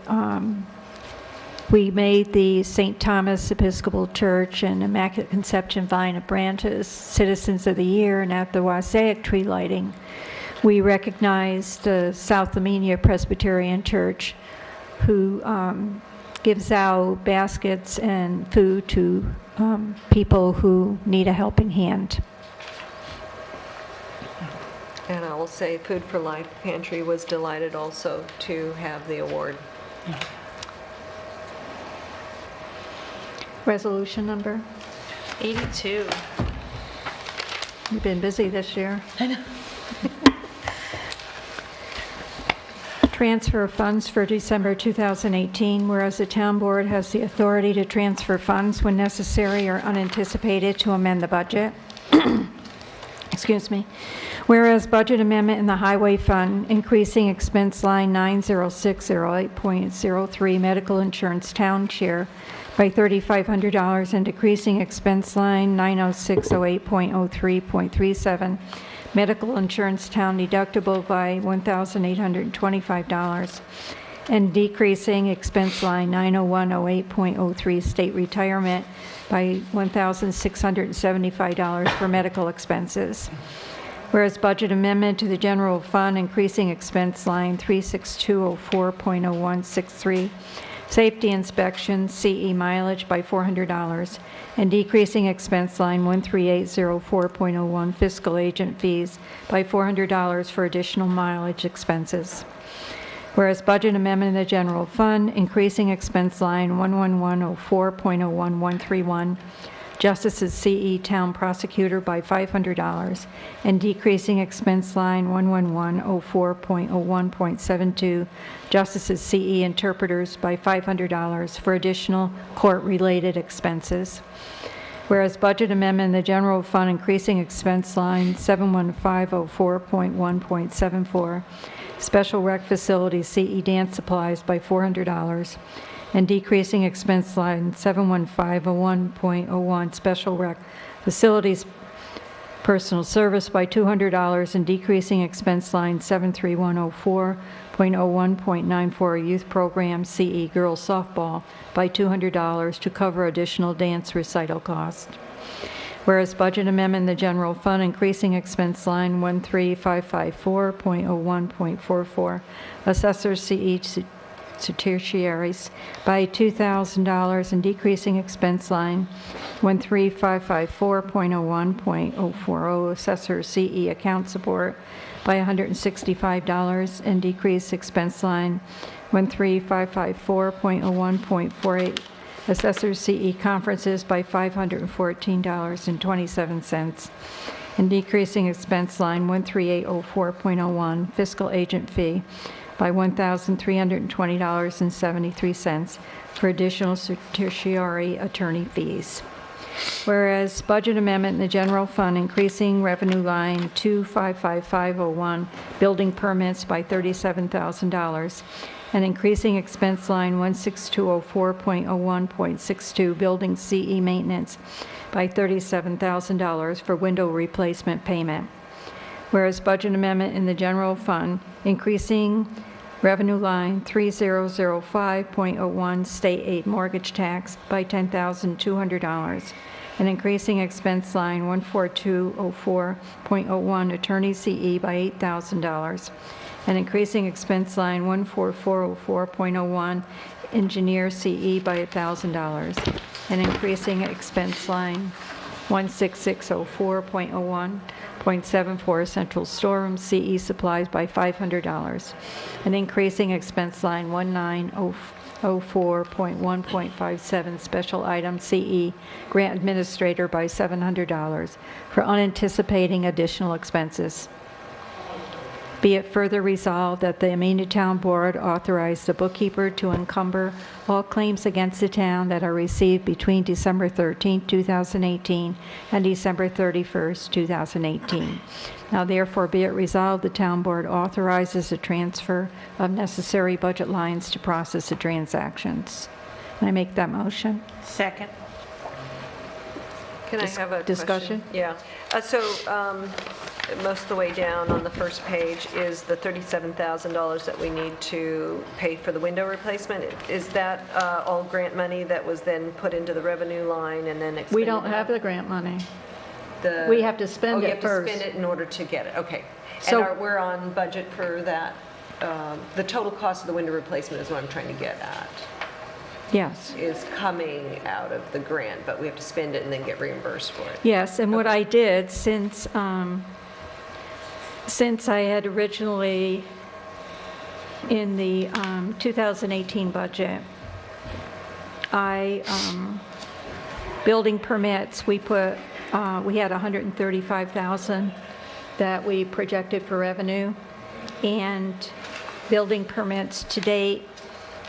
made the St. Thomas Episcopal Church and Immaculate Conception Vine of Branches Citizens of the Year, and at the Wassaic tree lighting, we recognized the South Amenia Presbyterian Church, who gives out baskets and food to people who need a helping hand. And I will say Food for Life Pantry was delighted also to have the award. Resolution number? 82. You've been busy this year. I know. Transfer of funds for December 2018, whereas the town board has the authority to transfer funds when necessary or unanticipated to amend the budget. excuse me. Whereas budget amendment in the Highway Fund, increasing expense line 90608.03 medical insurance town share by $3,500 and decreasing expense line 90608.03.37 medical insurance town deductible by $1,825 and decreasing expense line 90108.03 state retirement by $1,675 for medical expenses. Whereas budget amendment to the general fund, increasing expense line 36204.0163 safety inspection CE mileage by $400 and decreasing expense line 13804.01 fiscal agent fees by $400 for additional mileage expenses. Whereas budget amendment in the general fund, increasing expense line 11104.01131, Justice's CE Town Prosecutor by $500, and decreasing expense line 11104.01.72, Justice's CE Interpreters by $500 for additional court-related expenses. Whereas budget amendment in the general fund, increasing expense line 71504.1.74, Special Rec Facilities CE Dance Supplies by $400, and decreasing expense line 71501.01 Special Rec Facilities Personal Service by $200, and decreasing expense line 73104.01.94 Youth Program CE Girls Softball by $200 to cover additional dance recital costs. Whereas budget amendment in the general fund, increasing expense line 13554.01.44 Assessors CE Tertiaries by $2,000 and decreasing expense line 13554.01.040 Assessor CE Account Support by $165 and decrease expense line 13554.01.48 Assessor CE Conferences by $514.27 and decreasing expense line 13804.01 Fiscal Agent Fee by $1,320.73 for additional tertiary attorney fees. Whereas budget amendment in the general fund, increasing revenue line 255501 building permits by $37,000 and increasing expense line 16204.01.62 building CE maintenance by $37,000 for window replacement payment. Whereas budget amendment in the general fund, increasing revenue line 3005.01 state aid mortgage tax by $10,200 and increasing expense line 14204.01 attorney CE by $8,000 and increasing expense line 14404.01 engineer CE by $1,000 and increasing expense line 16604.01.74 central storeroom CE supplies by $500 and increasing expense line 1904.1.57 special item CE grant administrator by $700 for unanticipated additional expenses. Be it further resolved that the Amenia Town Board authorize the bookkeeper to encumber all claims against the town that are received between December 13, 2018 and December 31st, 2018. Now therefore be it resolved, the Town Board authorizes the transfer of necessary budget lines to process the transactions. Can I make that motion? Second. Can I have a discussion? question? Yeah. Most of the way down on the first page is the $37,000 that we need to pay for the window replacement. Is that all grant money that was then put into the revenue line and then expended? We don't have the grant money. We have to spend it first. Oh, you have to spend it in order to get it, okay. So- And we're on budget for that. The total cost of the window replacement is what I'm trying to get at. Yes. Is coming out of the grant, but we have to spend it and then get reimbursed for it. Yes, and what I did, since I had originally, in the 2018 budget, building permits, we had 135,000 that we projected for revenue, and building permits to date,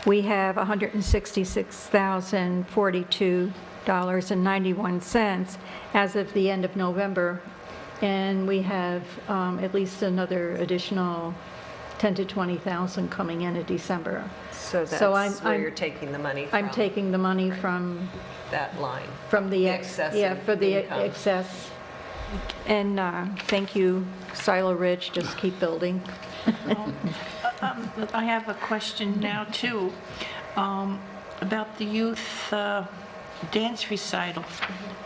we have $166,042.91 as of the end of November. and we have at least another additional 10 to 20,000 coming in December. So that's I'm- where I'm- you're taking the money from. I'm taking the money from That line. the The excess. excessive Yeah, for the income. excess. And thank you, Silo Ridge, just keep building. I have a question now, too, about the youth dance recital.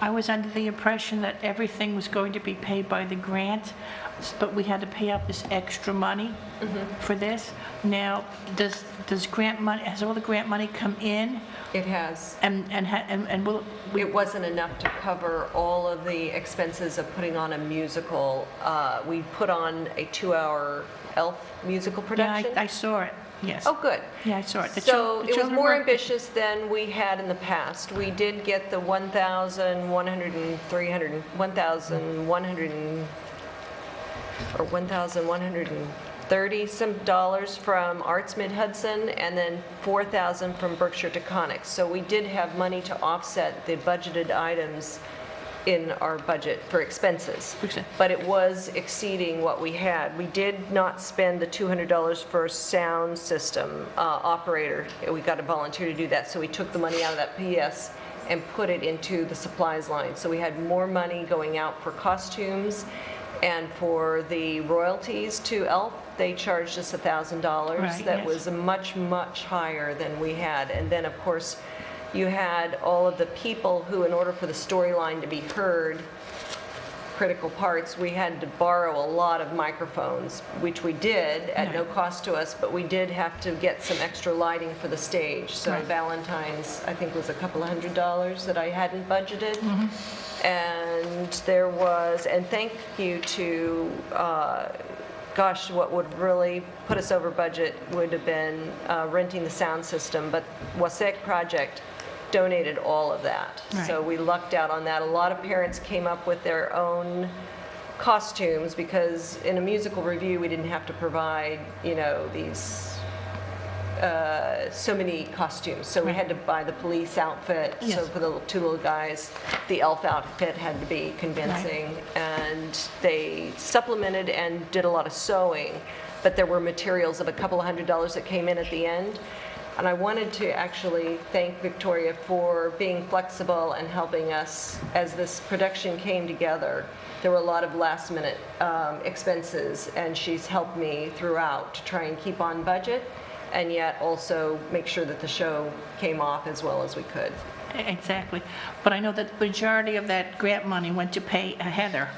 I was under the impression that everything was going to be paid by the grant, but we had to pay out this extra money for this. Now, does grant money, has all the grant money come in? It has. And will we... It wasn't enough to cover all of the expenses of putting on a musical. We put on a 2-hour Elf musical Yeah, production. I saw it, yes. Oh, good. Yeah, I saw it. So it was children more were- ambitious than we had in the past. We did get the 1,130 some dollars from Arts Mid-Hudson, and then 4,000 from Berkshire Taconics. So we did have money to offset the budgeted items in our budget for expenses. But it was exceeding what we had. We did not spend the $200 for sound system operator. We got a volunteer to do that, so we took the money out of that PS and put it into the supplies line. So we had more money going out for costumes, and for the royalties to Elf, they charged us $1,000. Right, That yes. was much, much higher than we had. And then, of course, you had all of the people who, in order for the storyline to be heard, critical parts, we had to borrow a lot of microphones, which we did at no cost to us, but we did have to get some extra lighting for the stage. So Right. Valentine's, I think, was a couple of $100s that I hadn't budgeted. And there was, and thank you to, gosh, what would really put us over budget would have been renting the sound system, but Wasek Project donated all of that. Right. So we lucked out on that. A lot of parents came up with their own costumes, because in a musical review, we didn't have to provide, these so many costumes. So we had to buy the police outfit. So Yes. for the 2 little guys, the elf outfit had to be convincing. And they supplemented and did a lot of sewing, but there were materials of a couple of $100s that came in at the end. And I wanted to actually thank Victoria for being flexible and helping us as this production came together. There were a lot of last-minute expenses, and she's helped me throughout to try and keep on budget, and yet also make sure that the show came off as well as we could. Exactly. But I know that the majority of that grant money went to pay Heather.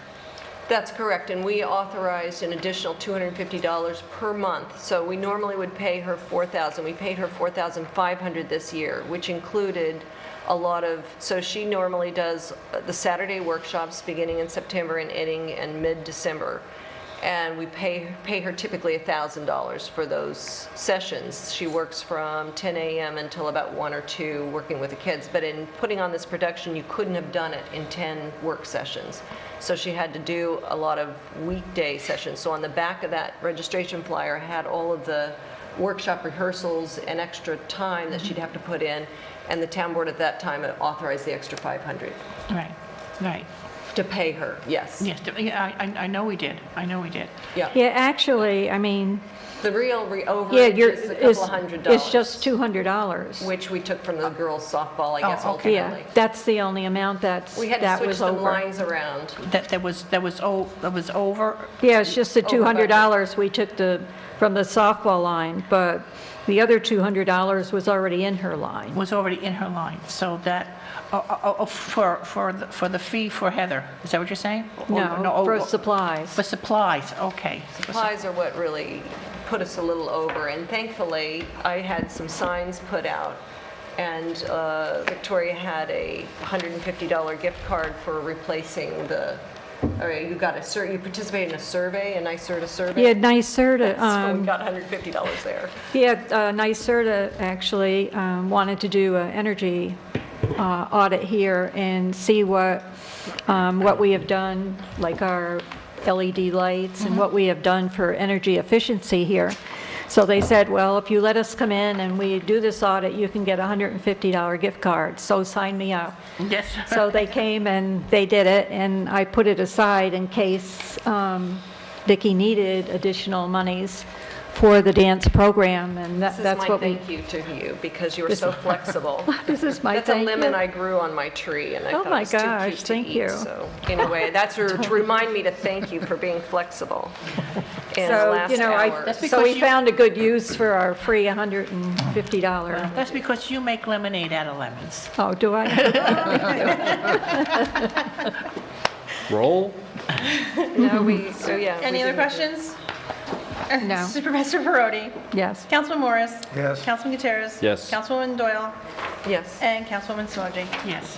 That's correct, and we authorized an additional $250 per month. So we normally would pay her $4,000. We paid her $4,500 this year, which included a lot of, so she normally does the Saturday workshops beginning in September and ending in mid-December. And we pay her typically $1,000 for those sessions. She works from 10 a.m. until about 1 or 2 working with the kids. But in putting on this production, you couldn't have done it in 10 work sessions. So she had to do a lot of weekday sessions. So on the back of that registration flyer had all of the workshop rehearsals and extra time that she'd have to put in. And the town board at that time authorized the extra $500 Right. to pay her, yes. Yes, I know we did. I know we did. Yeah. Yeah, actually, I mean, The real yeah, overage is a couple of $100. it's just $200. Which we took from the girls softball, I guess, Oh, okay. ultimately. Yeah, that's the only amount that We had to switch was the over. lines around. That was over. Yeah, it's just the Over budget. $200 we took from the softball line, but the other $200 was already in her line. Was already in her line. So that for the fee for Heather. Is that what you're saying? No, for supplies. For supplies. Okay. Supplies are what really put us a little over, and thankfully, I had some signs put out, and Victoria had a $150 gift card for replacing the, all right, you participated in a survey, a NYSERDA survey? Yeah, NYSERDA, So we got $150 there. yeah, NYSERDA actually wanted to do an energy audit here and see what we have done, like our LED lights and what we have done for energy efficiency here. So they said, well, if you let us come in and we do this audit, you can get a $150 gift card, so sign me up. Yes. So they came and they did it, and I put it aside in case Vicki needed additional monies for the dance program, and that's what we... This is my thank you to you, because you were so flexible. This is my That's a thank lemon you. I grew on my tree, and I Oh thought my it was too gosh, cute to thank eat. you. So anyway, that's to remind me to thank you for being flexible in the So, last you know, hour. so we found a good use for our free $150. That's because you make lemonade out of lemons. Oh, do I? Roll? No, so yeah. Any we other didn't- questions? No. Supervisor Parodi? Yes. Councilman Morris? Yes. Councilman Gutierrez? Yes. Councilwoman Doyle? Yes. And Councilwoman Simoji? Yes.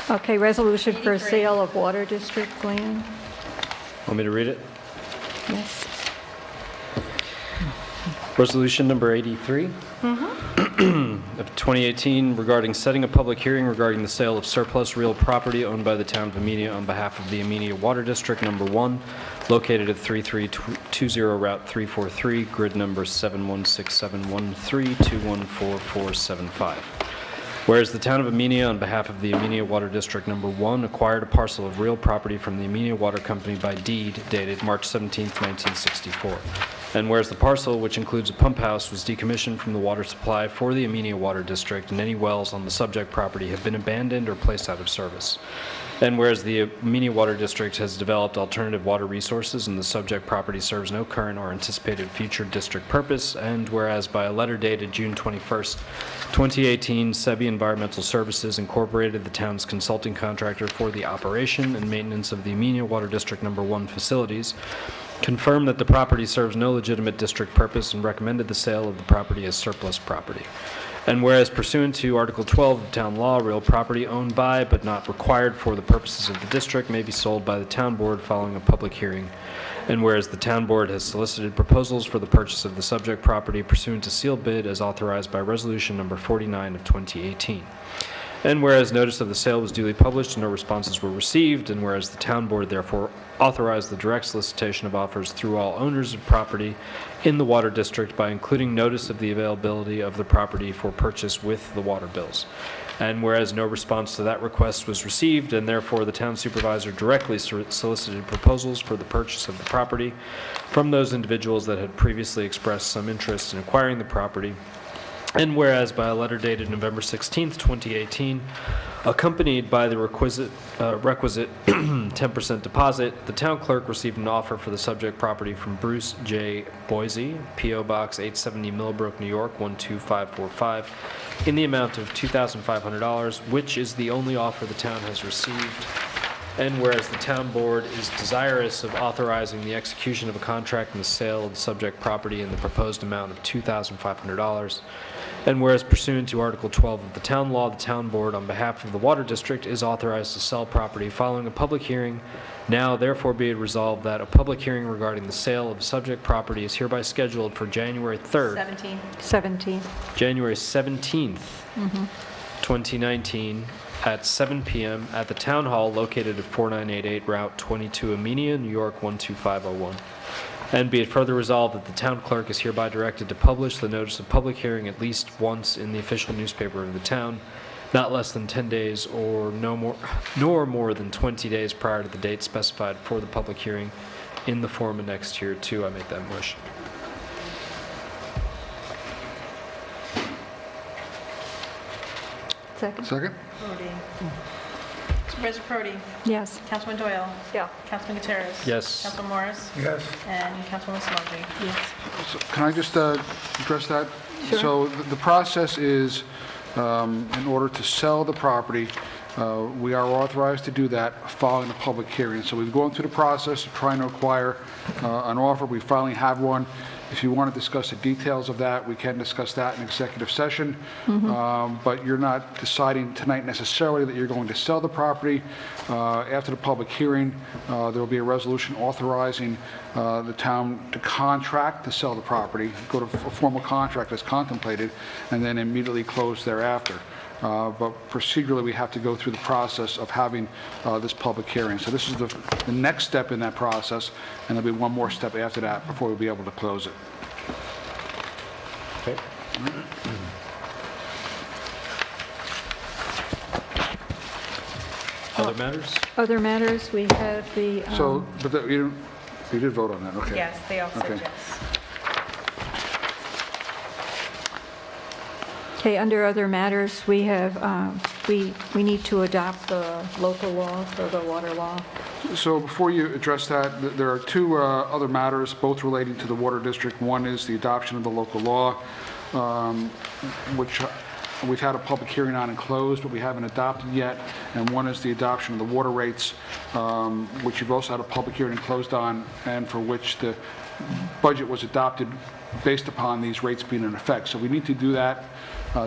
Okay, resolution for 83. sale of water district land. Want me to read it? Yes. Resolution number 83 of 2018 regarding setting a public hearing regarding the sale of surplus real property owned by the town of Amenia on behalf of the Amenia Water District Number 1, located at 3320 Route 343, grid number 7167132144475. Whereas the town of Amenia, on behalf of the Amenia Water District Number 1, acquired a parcel of real property from the Amenia Water Company by deed dated March 17, 1964. And whereas the parcel, which includes a pump house, was decommissioned from the water supply for the Amenia Water District, and any wells on the subject property have been abandoned or placed out of service. And whereas the Amenia Water District has developed alternative water resources and the subject property serves no current or anticipated future district purpose, and whereas by a letter dated June 21st, 2018, Sebi Environmental Services Incorporated, the town's consulting contractor for the operation and maintenance of the Amenia Water District Number 1 facilities, confirmed that the property serves no legitimate district purpose and recommended the sale of the property as surplus property. And whereas pursuant to Article 12 of Town Law, real property owned by but not required for the purposes of the district may be sold by the town board following a public hearing. And whereas the town board has solicited proposals for the purchase of the subject property pursuant to sealed bid as authorized by Resolution Number 49 of 2018. And whereas notice of the sale was duly published and no responses were received, and whereas the town board therefore authorized the direct solicitation of offers through all owners of property in the water district by including notice of the availability of the property for purchase with the water bills. And whereas no response to that request was received, and therefore the town supervisor directly solicited proposals for the purchase of the property from those individuals that had previously expressed some interest in acquiring the property. And whereas by a letter dated November 16th, 2018, accompanied by the requisite 10% deposit, the town clerk received an offer for the subject property from Bruce J. Boise, P.O. Box 870 Millbrook, New York 12545, in the amount of $2,500, which is the only offer the town has received. And whereas the town board is desirous of authorizing the execution of a contract and the sale of the subject property in the proposed amount of $2,500, and whereas pursuant to Article 12 of the town law, the town board on behalf of the water district is authorized to sell property following a public hearing. Now therefore be it resolved that a public hearing regarding the sale of the subject property is hereby scheduled for January 3rd, 17. January 17th, 2019, at 7 p.m. at the Town Hall located at 4988 Route 22 Amenia, New York 12501. And be it further resolved that the town clerk is hereby directed to publish the notice of public hearing at least once in the official newspaper of the town, not less than 10 days or nor more than 20 days prior to the date specified for the public hearing in the form annexed here too. I make that motion. Second? Second? Supervisor Parodi? Yes. Councilman Doyle? Yeah. Councilman Gutierrez? Yes. Councilman Morris? Yes. And Councilwoman Simoji? Yes. So can I just address that? Sure. So the process is, in order to sell the property, we are authorized to do that following the public hearing. So we've gone through the process of trying to acquire an offer. We finally have one. If you want to discuss the details of that, we can discuss that in executive session. But you're not deciding tonight necessarily that you're going to sell the property. After the public hearing, there will be a resolution authorizing the town to contract to sell the property, go to a formal contract as contemplated, and then immediately close thereafter. But procedurally, we have to go through the process of having this public hearing. So this is the next step in that process, and there'll be one more step after that before we'll be able to close it. Okay. Other matters? Other matters, we have the, So, but you did vote on that, okay. Yes, they all said Okay. yes. okay, under other matters, we have, we need to adopt the local law for the water law. So before you address that, there are two other matters, both relating to the Water District. One is the adoption of the local law, which we've had a public hearing on and closed, but we haven't adopted yet. And one is the adoption of the water rates, which you've also had a public hearing and closed on, and for which the budget was adopted based upon these rates being in effect. So we need to do that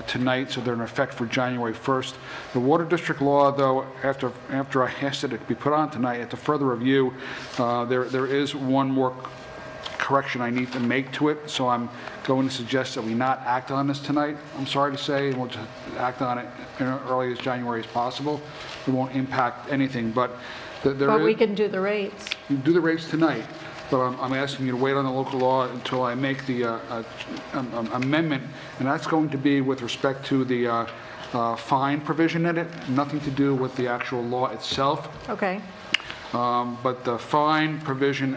tonight, so they're in effect for January 1st. The Water District law, though, after I asked it to be put on tonight, after further review, there is one more correction I need to make to it, so I'm going to suggest that we not act on this tonight. I'm sorry to say, and we'll just act on it early as January as possible. It won't impact anything, but But we can do the rates. you do the rates tonight, but I'm asking you to wait on the local law until I make the amendment, and that's going to be with respect to the fine provision in it, nothing to do with the actual law itself. Okay, But the fine provision,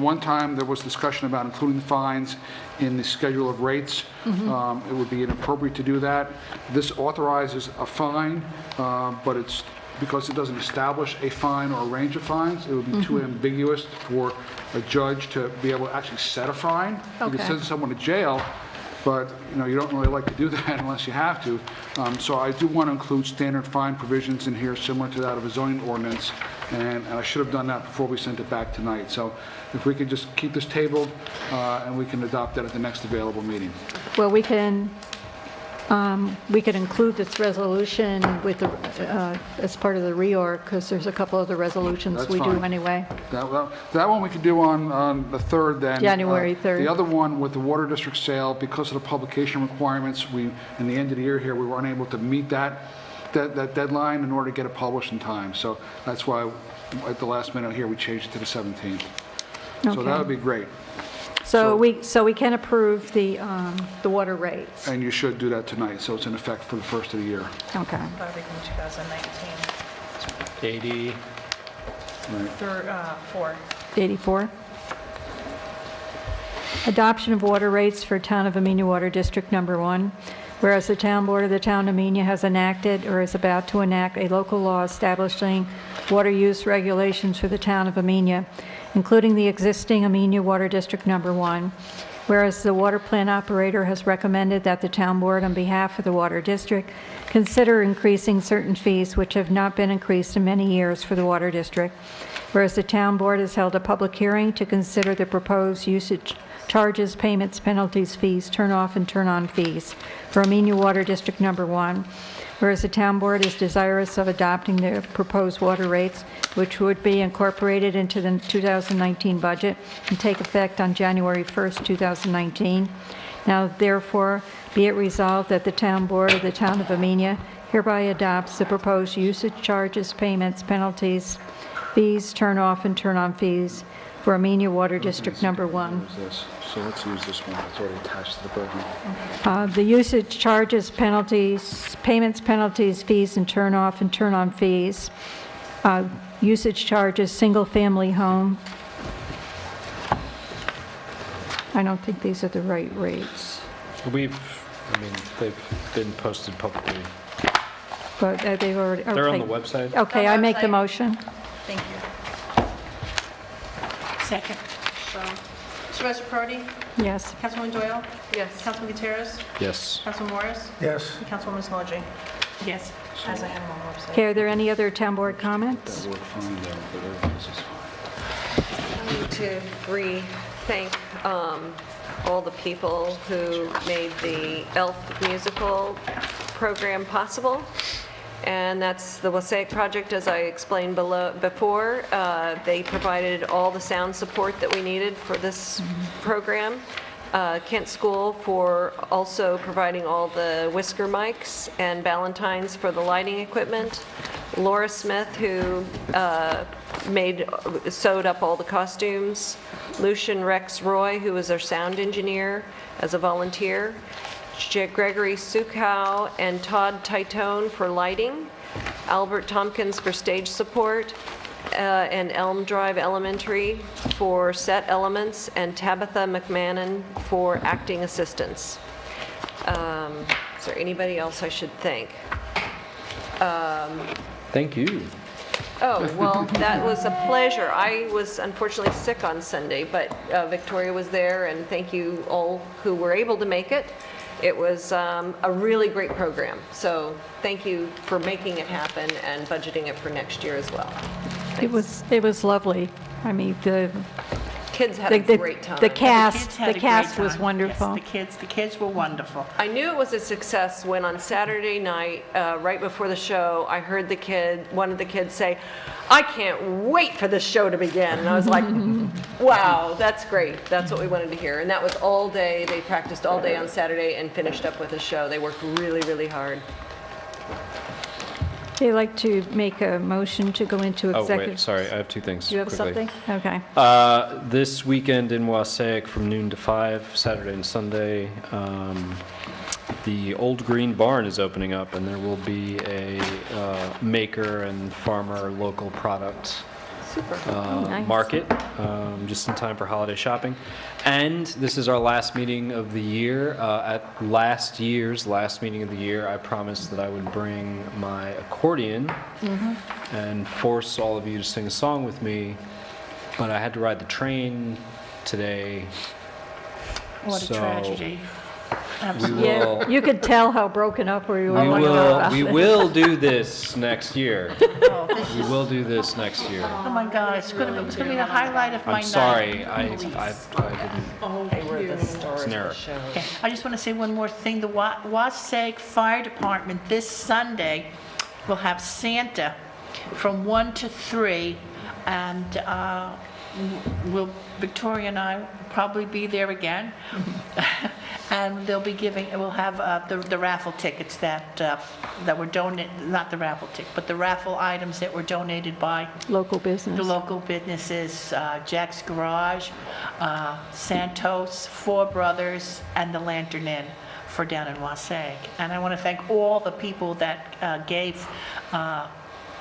one time there was discussion about including fines in the schedule of rates. It would be inappropriate to do that. This authorizes a fine, but it's, because it doesn't establish a fine or a range of fines, it would be too ambiguous for a judge to be able to actually set a fine. You could Okay. send someone to jail, but you don't really like to do that unless you have to. So I do want to include standard fine provisions in here similar to that of a zoning ordinance, and I should have done that before we sent it back tonight. So if we could just keep this tabled, and we can adopt that at the next available meeting. well, we can include this resolution with the, as part of the reorg, because there's a couple other resolutions That's we do fine. anyway. That one we could do on the 3rd then. January 3rd. The other one with the water district sale, because of the publication requirements, in the end of the year here, we were unable to meet that deadline in order to get it published in time. So that's why at the last minute here, we changed it to the 17th. So Okay. that would be great. So we can approve the water rates. And you should do that tonight, so it's in effect for the first of the year. Okay. Everything 2019, 80, third, 4. 84. Adoption of water rates for Town of Amenia Water District Number 1. Whereas the Town Board of the Town of Amenia has enacted or is about to enact a local law establishing water use regulations for the Town of Amenia, including the existing Amenia Water District Number 1. Whereas the water plant operator has recommended that the Town Board, on behalf of the Water District, consider increasing certain fees which have not been increased in many years for the Water District. Whereas the Town Board has held a public hearing to consider the proposed usage charges, payments, penalties, fees, turn-off and turn-on fees for Amenia Water District Number 1. Whereas the Town Board is desirous of adopting the proposed water rates, which would be incorporated into the 2019 budget and take effect on January 1st, 2019. Now therefore, be it resolved that the Town Board of the Town of Amenia hereby adopts the proposed usage charges, payments, penalties, fees, turn-off and turn-on fees for Amenia Water District Number 1. So let's use this one, it's already attached to the program. The usage charges, penalties, payments, penalties, fees, and turn-on fees. Usage charges, single-family home. I don't think these are the right rates, they've been posted publicly. but they've already, okay. They're on the website. Okay, I make the motion. Thank you. Second. Supervisor Perotti? Yes. Councilwoman Doyle? Yes. Councilman Gutierrez? Yes. Councilman Morris? Yes. And Councilwoman Smoldry? Yes. As I have them on the website. Okay, are there any other town board comments? That worked fine though, but this is fine. I need to thank all the people who made the Elf musical program possible. And that's the Wasaic project, as I explained before. They provided all the sound support that we needed for this program. Kent School for also providing all the whisker mics, and Ballantyne's for the lighting equipment. Laura Smith, who sewed up all the costumes. Lucian Rex Roy, who was our sound engineer as a volunteer. Gregory Sukow and Todd Titone for lighting. Albert Tompkins for stage support. And Elm Drive Elementary for set elements, and Tabitha McMahon for acting assistants. Is there anybody else I should thank? Thank you. Oh, well, that was a pleasure. I was unfortunately sick on Sunday, but Victoria was there, and thank you all who were able to make it. It was a really great program, so thank you for making it happen and budgeting it for next year as well. It was lovely. I mean, the Kids had a great time. The cast had a great was time. wonderful. Yes, the kids were wonderful. I knew it was a success when on Saturday night, right before the show, I heard one of the kids say, "I can't wait for this show to begin." And I was like, wow, that's great. That's what we wanted to hear. And that was all day. They practiced all day on Saturday and finished up with the show. They worked really, really hard. They like to make a motion to go into Oh, executive. wait, sorry, I have two things. You have quickly. something? Okay. This weekend in Wassaic from noon to 5, Saturday and Sunday, the Old Green Barn is opening up, and there will be a maker and farmer local product Nice. market, just in time for holiday shopping. And this is our last meeting of the year. At last year's last meeting of the year, I promised that I would bring my accordion and force all of you to sing a song with me, but I had to ride the train today. What a so tragedy. We Absolutely. will, Yeah, you could tell how broken up we were. we will do this next year. We will do this next year. Oh my God, it's gonna be the highlight of my night. I'm sorry, I didn't. They were the star It's of an error. the show. Okay, I just want to say one more thing. The Wassaic Fire Department this Sunday will have Santa from 1 to 3, and Victoria and I will probably be there again. And they'll be we'll have the raffle tickets that were donated, not the raffle ticket, but the raffle items that were donated by Local business. the local businesses, Jack's Garage, Santos, Four Brothers, and the Lantern Inn for down in Wassaic. And I want to thank all the people that gave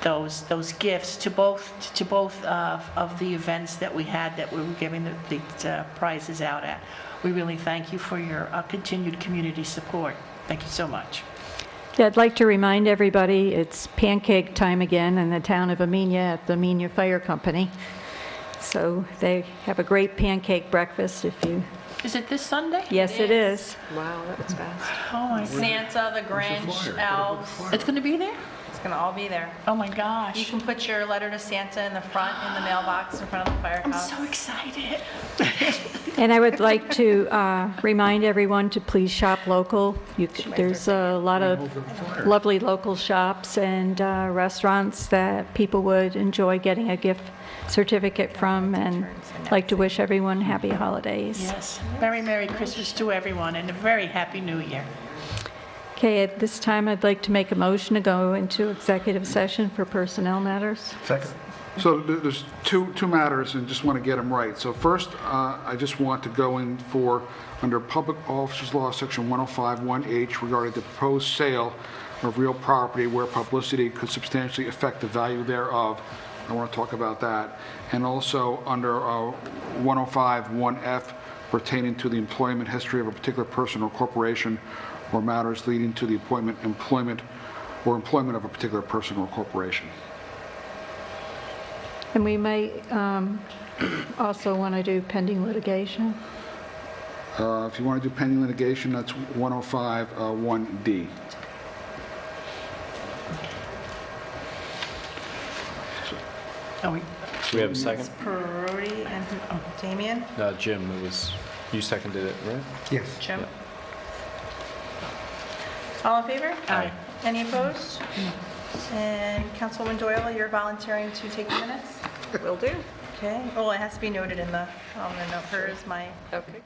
those gifts to both of the events that we had that we were giving the prizes out at. We really thank you for your continued community support. Thank you so much. Yeah, I'd like to remind everybody, it's pancake time again in the town of Amenia at the Amenia Fire Company. So they have a great pancake breakfast if you... Is it this Sunday? Yes, it is. Wow, that was fast. Oh my, Santa, the Grinch, elves, it's going to be there? it's gonna all be there. Oh my gosh. You can put your letter to Santa in the front, in the mailbox in front of the I'm firehouse. so excited. And I would like to remind everyone to please shop local. There's a lot of lovely local shops and restaurants that people would enjoy getting a gift certificate from, and like to wish everyone happy holidays. Yes. Very Merry Christmas to everyone and a very Happy New Year. Okay, at this time, I'd like to make a motion to go into executive session for personnel matters. Second. So there's two matters, and just want to get them right. So first, I just want to go in for, under Public Officers Law, Section 105(1)H, regarding the proposed sale of real property where publicity could substantially affect the value thereof. I want to talk about that. And also under 105(1)F, pertaining to the employment history of a particular person or corporation, or matters leading to the employment of a particular person or corporation. And we might also want to do pending litigation. If you want to do pending litigation, that's 105(1)D. Oh, we, Do we have a second? Parody and Damien? Jim, you seconded it, right? Yes. Jim? Yeah. All in favor? Aye. Any opposed? And Councilwoman Doyle, you're volunteering to take the minutes? Will do. Okay. Oh, it has to be noted in the, I'm going to note her as my Okay.